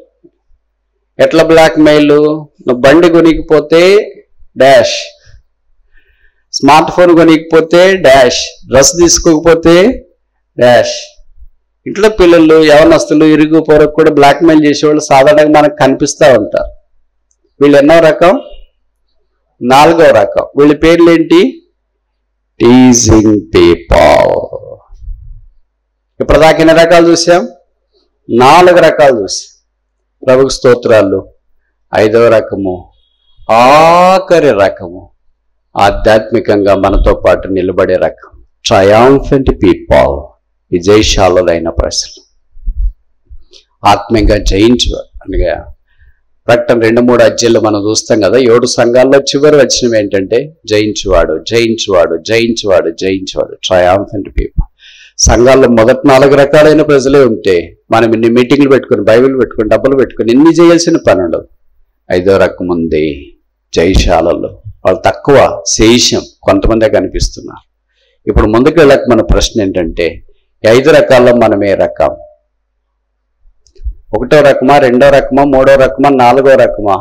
ఎట్లా బ్లాక్మెయిల్? నువ్వు బండి కొనికపోతే డాష్, స్మార్ట్ ఫోన్ కొనికపోతే డాష్, డ్రెస్ తీసుకోకపోతే డాష్. ఇంట్లో పిల్లలు, యవనస్తులు, ఇరుగు పొరకు కూడా బ్లాక్మెయిల్ చేసేవాళ్ళు సాధారణంగా మనకు కనిపిస్తూ ఉంటారు. వీళ్ళు ఎన్నో రకం? నాలుగో రకం. వీళ్ళ పేర్లు ఏంటి? Teasing people. ఇప్పటిదాకా ఎన్ని రకాలు చూసాం? 4 రకాలు చూసాం. ప్రభుకు స్తోత్రాలు. 5వ రకము, ఆఖరి రకము, ఆధ్యాత్మికంగా మనతో పాటు నిలబడే రకం, ట్రయాంఫెంట్ పీపుల్, విజయశాలులైన ప్రజలు, ఆత్మీయంగా జయించేవారు. అనగా ప్రకటన 2-3 అధ్యాయాలు మనం చూస్తాం కదా. 7 సంఘాల్లో చివరి వచ్చినవి ఏంటంటే జయించువాడు, జయించువాడు, జయించువాడు, జయించువాడు, ట్రయాంఫెంట్ పీపుల్. సంఘాల్లో మొదటి 4 రకాలైన ప్రజలే ఉంటే మనం ఇన్ని మీటింగ్లు పెట్టుకుని, బైబిల్ పెట్టుకుని, డబ్బులు పెట్టుకుని ఇన్ని చేయాల్సిన పని ఉండదు. 5వ రకం ఉంది జయశాలలో. వాళ్ళు తక్కువ, శేషం, కొంతమందే కనిపిస్తున్నారు. ఇప్పుడు ముందుకు వెళ్ళక మన ప్రశ్న ఏంటంటే, 5 రకాల్లో మనం ఏ రకం? 1వ రకమా, 2వ రకమా, 3వ రకమా, 4వ రకమా?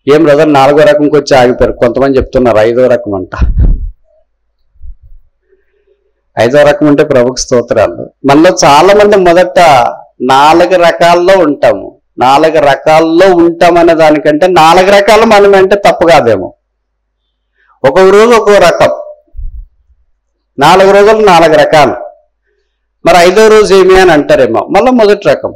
ఏం బ్రదర్ 4వ రకంకి వచ్చి ఆగిపోయారు. కొంతమంది చెప్తున్నారు 5వ రకం అంట. 5వ రకం అంటే ప్రభుకు స్తోత్రాలు. మనలో చాలా మంది మొదట 4 రకాల్లో ఉంటాము. 4 రకాల్లో ఉంటామనే దానికంటే 4 రకాలు మనం అంటే తప్పు కాదేమో. ఒక్కొక్క రోజు ఒక్కొక్క రకం, 4 రోజులు 4 రకాలు. మరి 5వ రోజు ఏమి అని అంటారేమో. మళ్ళీ మొదటి రకం.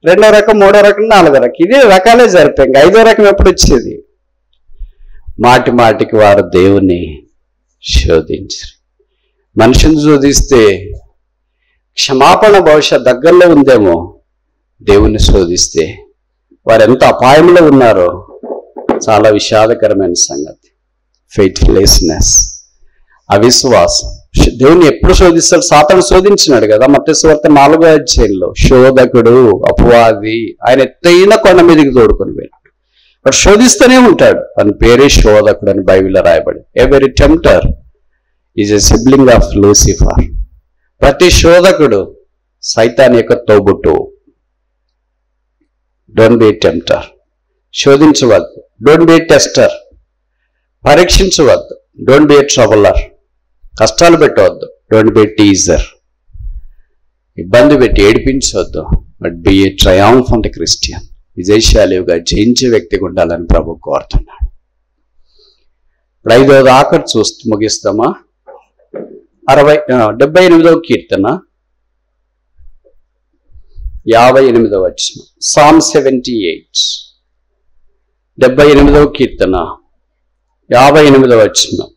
రెండో రకం, మూడో రకం, నాలుగో రకం. ఇదే రకాలే జరిపాయి. ఇంకా ఐదో రకం ఎప్పుడు వచ్చేది? మాటి మాటికి వారు దేవుని శోధించరు. మనిషిని శోధిస్తే క్షమాపణ బహుశా దగ్గరలో ఉందేమో, దేవుని శోధిస్తే వారు ఎంత అపాయంలో ఉన్నారో చాలా విషాదకరమైన సంగతి. ఫెయిత్లెస్నెస్, అవిశ్వాసం. దేవుని ఎప్పుడు శోధిస్తాడు? సాతాను శోధించినాడు కదా మత్తయి సువార్త 4వ అధ్యాయంలో. శోధకుడు, అపవాది, ఆయన ఎత్తైన కొండ మీదకి తోడుకొని పోయినాడు. వాడు శోధిస్తూనే ఉంటాడు. తన పేరే శోధకుడు అని బైబిల్లో రాయబడి. Every tempter is a sibling of Lucifer. ప్రతి శోధకుడు సైతాన్ యొక్క తోబుట్టు. Don't be tempter. శోధించవద్దు. Don't be tester. పరీక్షించవద్దు. Don't be troubler. కష్టాలు పెట్టవద్దు. Don't be teaser. ఇబ్బంది పెట్టి ఏడిపించవద్దు. But be a triumphant Christian. విజయశాలిగా జయించే వ్యక్తిగా ఉండాలని ప్రభు కోరుతున్నాడు. ఇప్పుడు 5వ ఆఖరి చూస్తూ ముగిస్తామా? 78వ కీర్తన 58వ వచనం. Psalm 78, 78వ కీర్తన 58వ వచనం.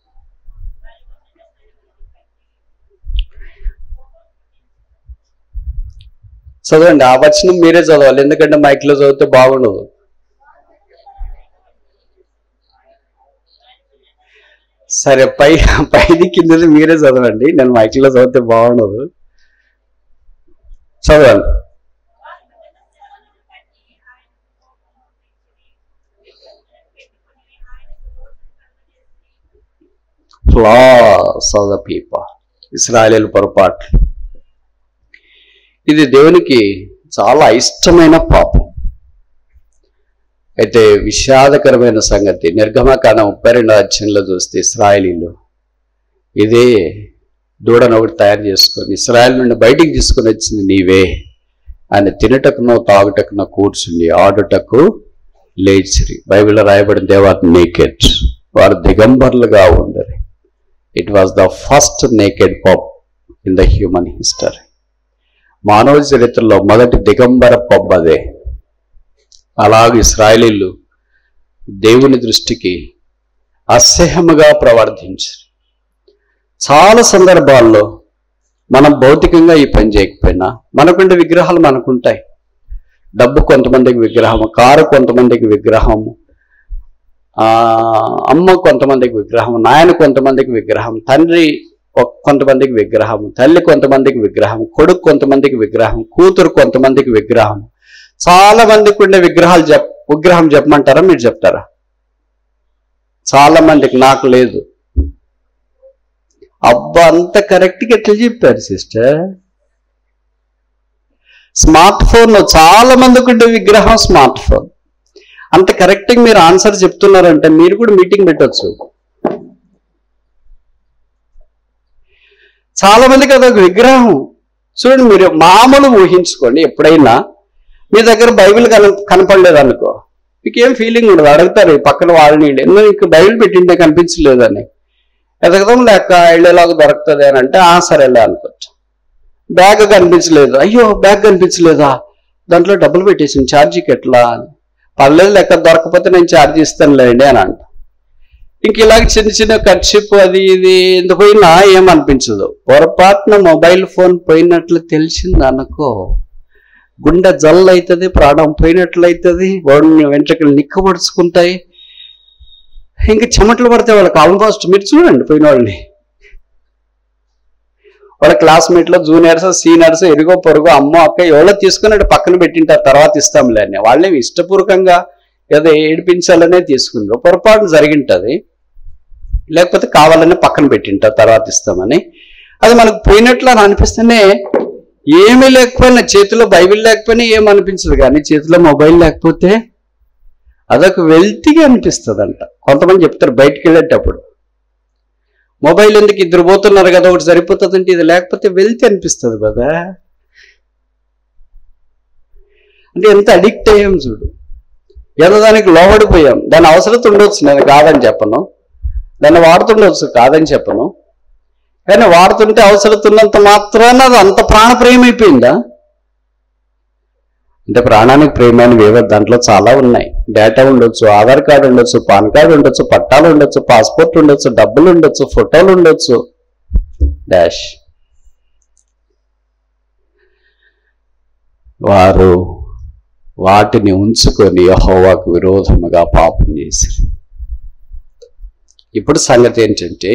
చదవండి. ఆ వచనం మీరే చదవాలి, ఎందుకంటే మైక్లో చదివితే బాగుండదు. సరే, పైది కిందది మీరే చదవండి, నేను మైక్లో చదివితే బాగుండదు. చదవండి. ఫ్లాస్ ఆఫ్ ద పీపుల్, ఇశ్రాయేలు పొరపాట్లు. ఇది దేవునికి చాలా ఇష్టమైన పాపం. అయితే విషాదకరమైన సంగతి, నిర్గమకాండం 32వ అధ్యాయంలో చూస్తే ఇశ్రాయేలీలు ఇదే దూడను ఒకటి తయారు చేసుకొని ఇశ్రాయేలు నుండి బయటికి తీసుకొని వచ్చింది నీవే. ఆయన తినటకునో తాగుటకునో కూర్చుండి ఆడుటకు లేచిరి. బైబిల్లో రాయబడిన దేవారు నేకెడ్, వారు దిగంబర్లుగా ఉండరు. It was the first naked pub in the human history. మానవ చరిత్రలో మొదటి దిగంబర పబ్ అదే. అలాగే ఇశ్రాయేలీలు దేవుని దృష్టికి అసహ్యముగా ప్రవర్తించారు. చాలా సందర్భాల్లో మనం భౌతికంగా ఈ పని చేయకపోయినా మనకుండే విగ్రహాలు మనకుంటాయి. డబ్బు కొంతమందికి విగ్రహము, కారు కొంతమందికి విగ్రహము, అమ్మ కొంతమందికి విగ్రహం, నాయన కొంతమందికి విగ్రహం, తండ్రి కొంతమందికి విగ్రహం, తల్లి కొంతమందికి విగ్రహం, కొడుకు కొంతమందికి విగ్రహం, కూతురు కొంతమందికి విగ్రహం. చాలా మందికి ఉండే విగ్రహం చెప్పమంటారా? మీరు చెప్తారా? చాలా మందికి. నాకు లేదు. అబ్బా, అంత కరెక్ట్గా ఎట్లా చెప్పారు సిస్టర్? స్మార్ట్ ఫోన్, చాలా మందికి ఉండే విగ్రహం స్మార్ట్ ఫోన్. అంత కరెక్ట్గా మీరు ఆన్సర్ చెప్తున్నారంటే మీరు కూడా మీటింగ్ పెట్టవచ్చు. చాలా మందికి అదొక విగ్రహం. చూడండి, మీరు మామూలు ఊహించుకోండి. ఎప్పుడైనా మీ దగ్గర బైబిల్ కనపడలేదు అనుకో, మీకేం ఫీలింగ్ ఉండదు. అడుగుతారు పక్కన వాళ్ళని, ఎందుకు నీకు బైబిల్ పెట్టింటే కనిపించలేదని. ఎదగదాం లేక వెళ్ళేలాగా దొరుకుతుంది అని అంటే సరేలే అనుకోవచ్చు. బ్యాగ్ కనిపించలేదు, అయ్యో బ్యాగ్ కనిపించలేదా, దాంట్లో డబ్బులు పెట్టేసి ఛార్జీకి ఎట్లా అని. పర్లేదు, లెక్క దొరకపోతే నేను ఛార్జ్ ఇస్తానులేండి అని అంట. ఇంక ఇలాగ చిన్న చిన్న కర్షిప్ అది ఇది ఎందుకు పోయినా ఏమనిపించదు. పొరపాటున మొబైల్ ఫోన్ పోయినట్లు తెలిసింది అనుకో, గుండె జల్లు అవుతుంది, ప్రాణం పోయినట్లయితుంది, వెంట్రుకలు నిక్కబడుచుకుంటాయి, ఇంకా చెమటలు పడితే వాళ్ళకి ఆల్మోస్ట్. మీరు చూడండి పోయిన వాళ్ళని, వాళ్ళ క్లాస్మేట్లో జూనియర్స్ సీనియర్స్ ఎరుగో పొరుగో అమ్మో అక్క ఎవరో తీసుకుని పక్కన పెట్టింటారు, తర్వాత ఇస్తాంలే అని. వాళ్ళని ఇష్టపూర్వకంగా ఏదో ఏడిపించాలనే తీసుకున్నారు. పొరపాటు జరిగింటుంది, లేకపోతే కావాలనే పక్కన పెట్టింటారు, తర్వాత ఇస్తామని. అది మనకు పోయినట్లు అని అనిపిస్తేనే, ఏమీ లేకపోయినా చేతిలో బైబిల్ లేకపోయినా ఏమనిపించదు, కానీ చేతిలో మొబైల్ లేకపోతే అదొక వెల్తిగా అనిపిస్తుంది అంట. కొంతమంది చెప్తారు బయటికి వెళ్ళేటప్పుడు, మొబైల్ ఎందుకు, ఇద్దరు పోతున్నారు కదా ఒకటి సరిపోతుందంటే, ఇది లేకపోతే వెల్తి అనిపిస్తుంది కదా. అంటే ఎంత అడిక్ట్ అయ్యాం చూడు, ఏదో దానికి లోబడిపోయాం. దాని అవసరం ఉండొచ్చు, నేను కాదని చెప్పను, దాన్ని వాడుతుండవచ్చు కాదని చెప్పను, కానీ వాడుతుంటే అవసరం ఉన్నంత మాత్రాన అది అంత ప్రాణప్రయమైపోయిందా? అంటే ప్రాణానికి ప్రేమైనవి ఏవో దాంట్లో చాలా ఉన్నాయి. డేటా ఉండొచ్చు, ఆధార్ కార్డు ఉండొచ్చు, పాన్ కార్డు ఉండొచ్చు, పట్టాలు ఉండొచ్చు, పాస్పోర్ట్ ఉండొచ్చు, డబ్బులు ఉండొచ్చు, ఫోటోలు ఉండొచ్చు, డాష్. వారు వాటిని ఉంచుకొని యెహోవాకు విరోధముగా పాపం చేశారు. ఇప్పుడు సంగతి ఏంటంటే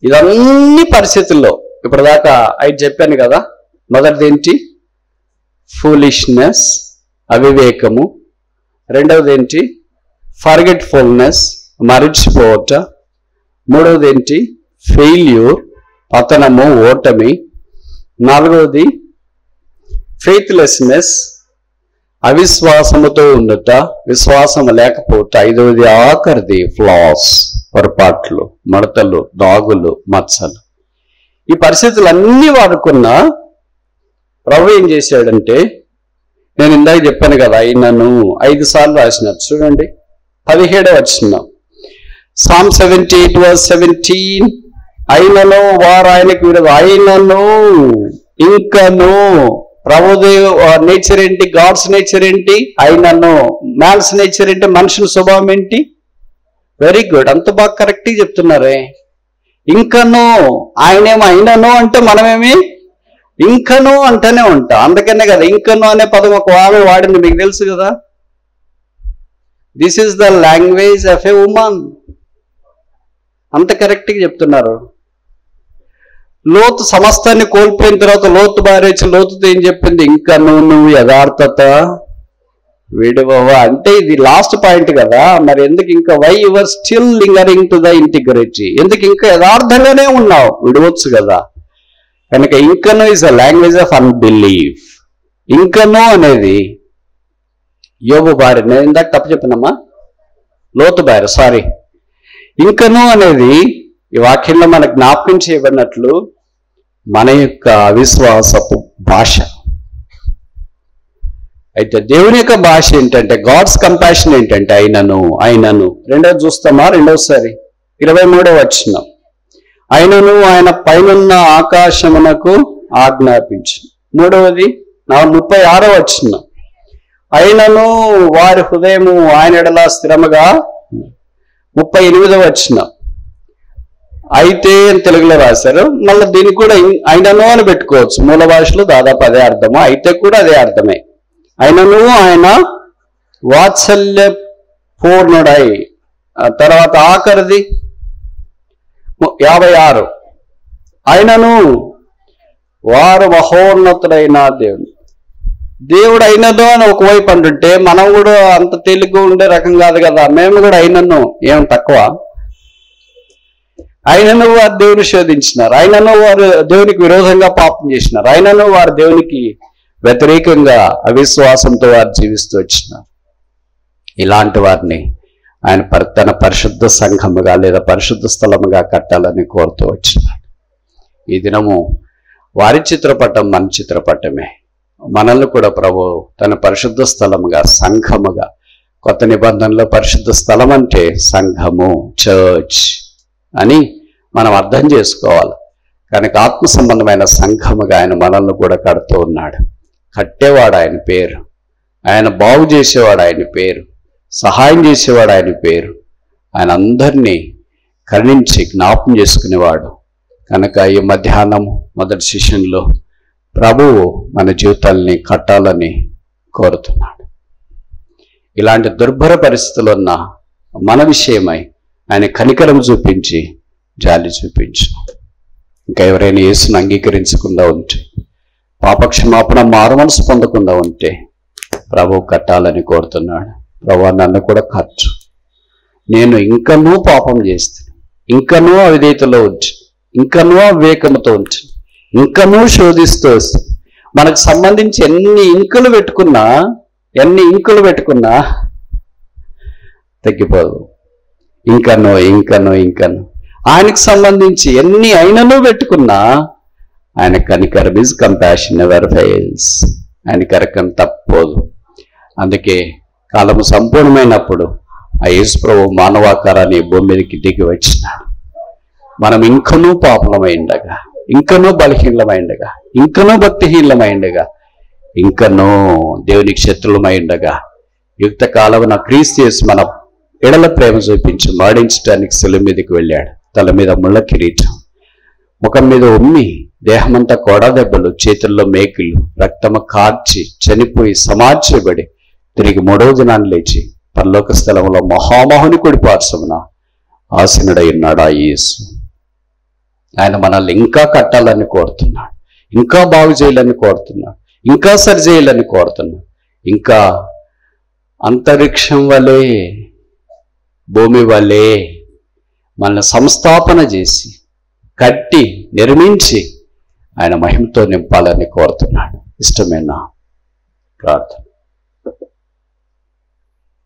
ఇదన్నీ పరిస్థితుల్లో ఇప్పటిదాకా 5 చెప్పాను కదా. మొదటిది ఏంటి? ఫూలిష్నెస్, అవివేకము. రెండవది ఏంటి? ఫర్గెట్ఫుల్నెస్, మరిచిపోవట. మూడవది ఏంటి? ఫెయిల్యూర్, పతనము, ఓటమి. నాలుగవది ఫెయిత్లెస్నెస్, అవిశ్వాసముతో ఉండుట, విశ్వాసము లేకపోవట. ఐదవది ఆఖరిది ఫ్లాస్, పొరపాట్లు, మడతలు, దాగులు, మచ్చలు. ఈ పరిస్థితులన్నీ వాడుకున్న ప్రభు ఏం చేశాడంటే, నేను ఇందాక చెప్పాను కదా, ఆయనను 5 సార్లు రాసినారు. చూడండి 17వ వచనం, Psalm 78:17. అయినను వారు ఆయనకు విరోధం. అయినను, ఇంకను. ప్రభుదేవ నేచర్ ఏంటి? గాడ్స్ నేచర్ ఏంటి? అయినను. మ్యాన్స్ నేచర్ ఏంటి? మనుషుల స్వభావం ఏంటి? వెరీ గుడ్, అంత బాగా కరెక్ట్గా చెప్తున్నారే. ఇంకను, ఆయనేమో అయినను అంటే మనమేమి ఇంకను అంటూనే ఉంటాం. అందుకనే కదా ఇంకను అనే పదం ఒక ఆమె వాడింది, మీకు తెలుసు కదా. This is the language of a woman. అంత కరెక్ట్గా చెప్తున్నారు. లోతు సమస్తాన్ని కోల్పోయిన తర్వాత లోతు భార్య వచ్చి లోతుతో ఏం చెప్పింది? ఇంకా నువ్వు యథార్థత విడువవా. అంటే ఇది లాస్ట్ పాయింట్ కదా. మరి ఎందుకు ఇంకా why your still lingering to the integrity? ఎందుకు ఇంకా యథార్థంగానే ఉన్నావు? విడవచ్చు కదా. కనుక ఇంకను is a language of unbelief. ఇంకను అనేది యోబు భార్య, నేను ఇందాక తప్పు చెప్పినమ్మా, లోతు భార్య, సారీ. ఇంకను అనేది ఈ వాక్యంలో మనకు జ్ఞాపకం చేయబడినట్లు మన యొక్క అవిశ్వాసపు భాష. అయితే దేవుని యొక్క భాష ఏంటంటే, గాడ్స్ కంపాషన్ ఏంటంటే అయినను. రెండోది చూస్తామా? రెండోసారి 23వ వచనం, అయినను ఆయన పైనున్న ఆకాశమునకు ఆజ్ఞాపించు. మూడవది 36వ వచనం, అయినను వారి హృదయము ఆయన ఎడల స్థిరముగా. 38వ వచనం, అయితే తెలుగులో రాశారు, మళ్ళీ దీనికి కూడా అయినను అని పెట్టుకోవచ్చు. మూల భాషలో దాదాపు అదే అర్థము, అయితే కూడా అదే అర్థమే. అయినను ఆయన వాత్సల్య పూర్ణుడై. తర్వాత ఆఖరిది 56, అయినను వారు మహోన్నతుడైన దేవుడు అయినను అని ఒకవైపు అంటుంటే, మనం కూడా అంత తేలిగ్గా ఉండే రకం కాదు కదా. మేము కూడా అయినను ఏం తక్కువ? అయినను వారు దేవుని శోధించినారు, అయినను వారు దేవునికి విరోధంగా పాపం చేసినారు, అయినను వారు దేవునికి వ్యతిరేకంగా అవిశ్వాసంతో వారు జీవిస్తూ వచ్చినారు. ఇలాంటి వారిని ఆయన తన పరిశుద్ధ సంఘముగా లేదా పరిశుద్ధ స్థలముగా కట్టాలని కోరుతూ వచ్చినాడు. ఈ దినము వారి చిత్రపటం మన చిత్రపటమే. మనల్ని కూడా ప్రభు తన పరిశుద్ధ స్థలముగా, సంఘముగా, కొత్త నిబంధనలో పరిశుద్ధ స్థలం అంటే సంఘము, చర్చ్ అని మనం అర్థం చేసుకోవాలి. కనుక ఆత్మ సంబంధమైన సంఘముగా ఆయన మనల్ని కూడా కడుతూ ఉన్నాడు. కట్టేవాడు ఆయన పేరు, ఆయన బాగు చేసేవాడు ఆయన పేరు, సహాయం చేసేవాడు ఆయన పేరు, ఆయన అందరినీ కరుణించి జ్ఞాపం చేసుకునేవాడు. కనుక ఈ మధ్యాహ్నం మొదటి సెషన్లో ప్రభువు మన జీవితాల్ని కట్టాలని కోరుతున్నాడు. ఇలాంటి దుర్భర పరిస్థితులు ఉన్న మన విషయమై ఆయన కనికరం చూపించి జాలి చూపించు. ఇంకా ఎవరైనా యేసును అంగీకరించకుండా ఉంటే, పాపక్షమాపణ మారుమనసు పొందకుండా ఉంటే ప్రభువు కట్టాలని కోరుతున్నాడు. ప్రభువా నన్ను కూడా కట్టు, నేను ఇంకనూ పాపం చేస్తాను, ఇంకనూ అవిధేయతలో ఉంచు, ఇంకనూ అవివేకంతో ఉంచు, ఇంకనూ శోధిస్తూ వస్తాను. మనకు సంబంధించి ఎన్ని ఇంకులు పెట్టుకున్నా తగ్గిపోదు. ఇంకనో ఆయనకు సంబంధించి ఎన్ని అయినను పెట్టుకున్నా ఆయన కనికరం, హిస్ కంపాషన్ నెవర్ ఫెయిల్స్. ఆయన కరకం తప్పదు. అందుకే కాలము సంపూర్ణమైనప్పుడు ఆ యేసు ప్రభు మానవాకారాన్ని భూమి మీదకి దిగి వచ్చినాడు. మనం ఇంకనూ పాపలమైండగా, ఇంకనూ బలహీనమైండగా, ఇంకనూ భక్తిహీనమైండగా ఇంకనూ దేవునికి శత్రులమై ఉండగా యుక్త కాలమున క్రీస్తు యేసు మన ఎడల ప్రేమ చూపించి మాడించడానికి శిలువ మీదకి వెళ్ళాడు. తల మీద ముళ్ళ కిరీటం, ముఖం మీద ఉమ్మి, దేహమంతా కొడదెబ్బలు, చేతుల్లో మేకులు, రక్తము కార్చి చనిపోయి సమార్చబడి తిరిగి 3వ దినాన్ని లేచి పరలోక స్థలంలో మహామహుని కుడి పార్శ్వమున ఆసీనుడై ఉన్నాడు ఆ యేసు. ఆయన మనల్ని ఇంకా కట్టాలని కోరుతున్నాడు, ఇంకా బాగు చేయాలని కోరుతున్నాడు, ఇంకా సరి చేయాలని కోరుతున్నాడు. ఇంకా అంతరిక్షం వలె, భూమి వలె మనల్ని సంస్థాపన చేసి కట్టి నిర్మించి ఆయన మహిమతో నింపాలని కోరుతున్నాడు. ఇష్టమైన ప్రార్థన.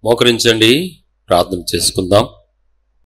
మోకరించండి, ప్రార్థన చేసుకుందాం.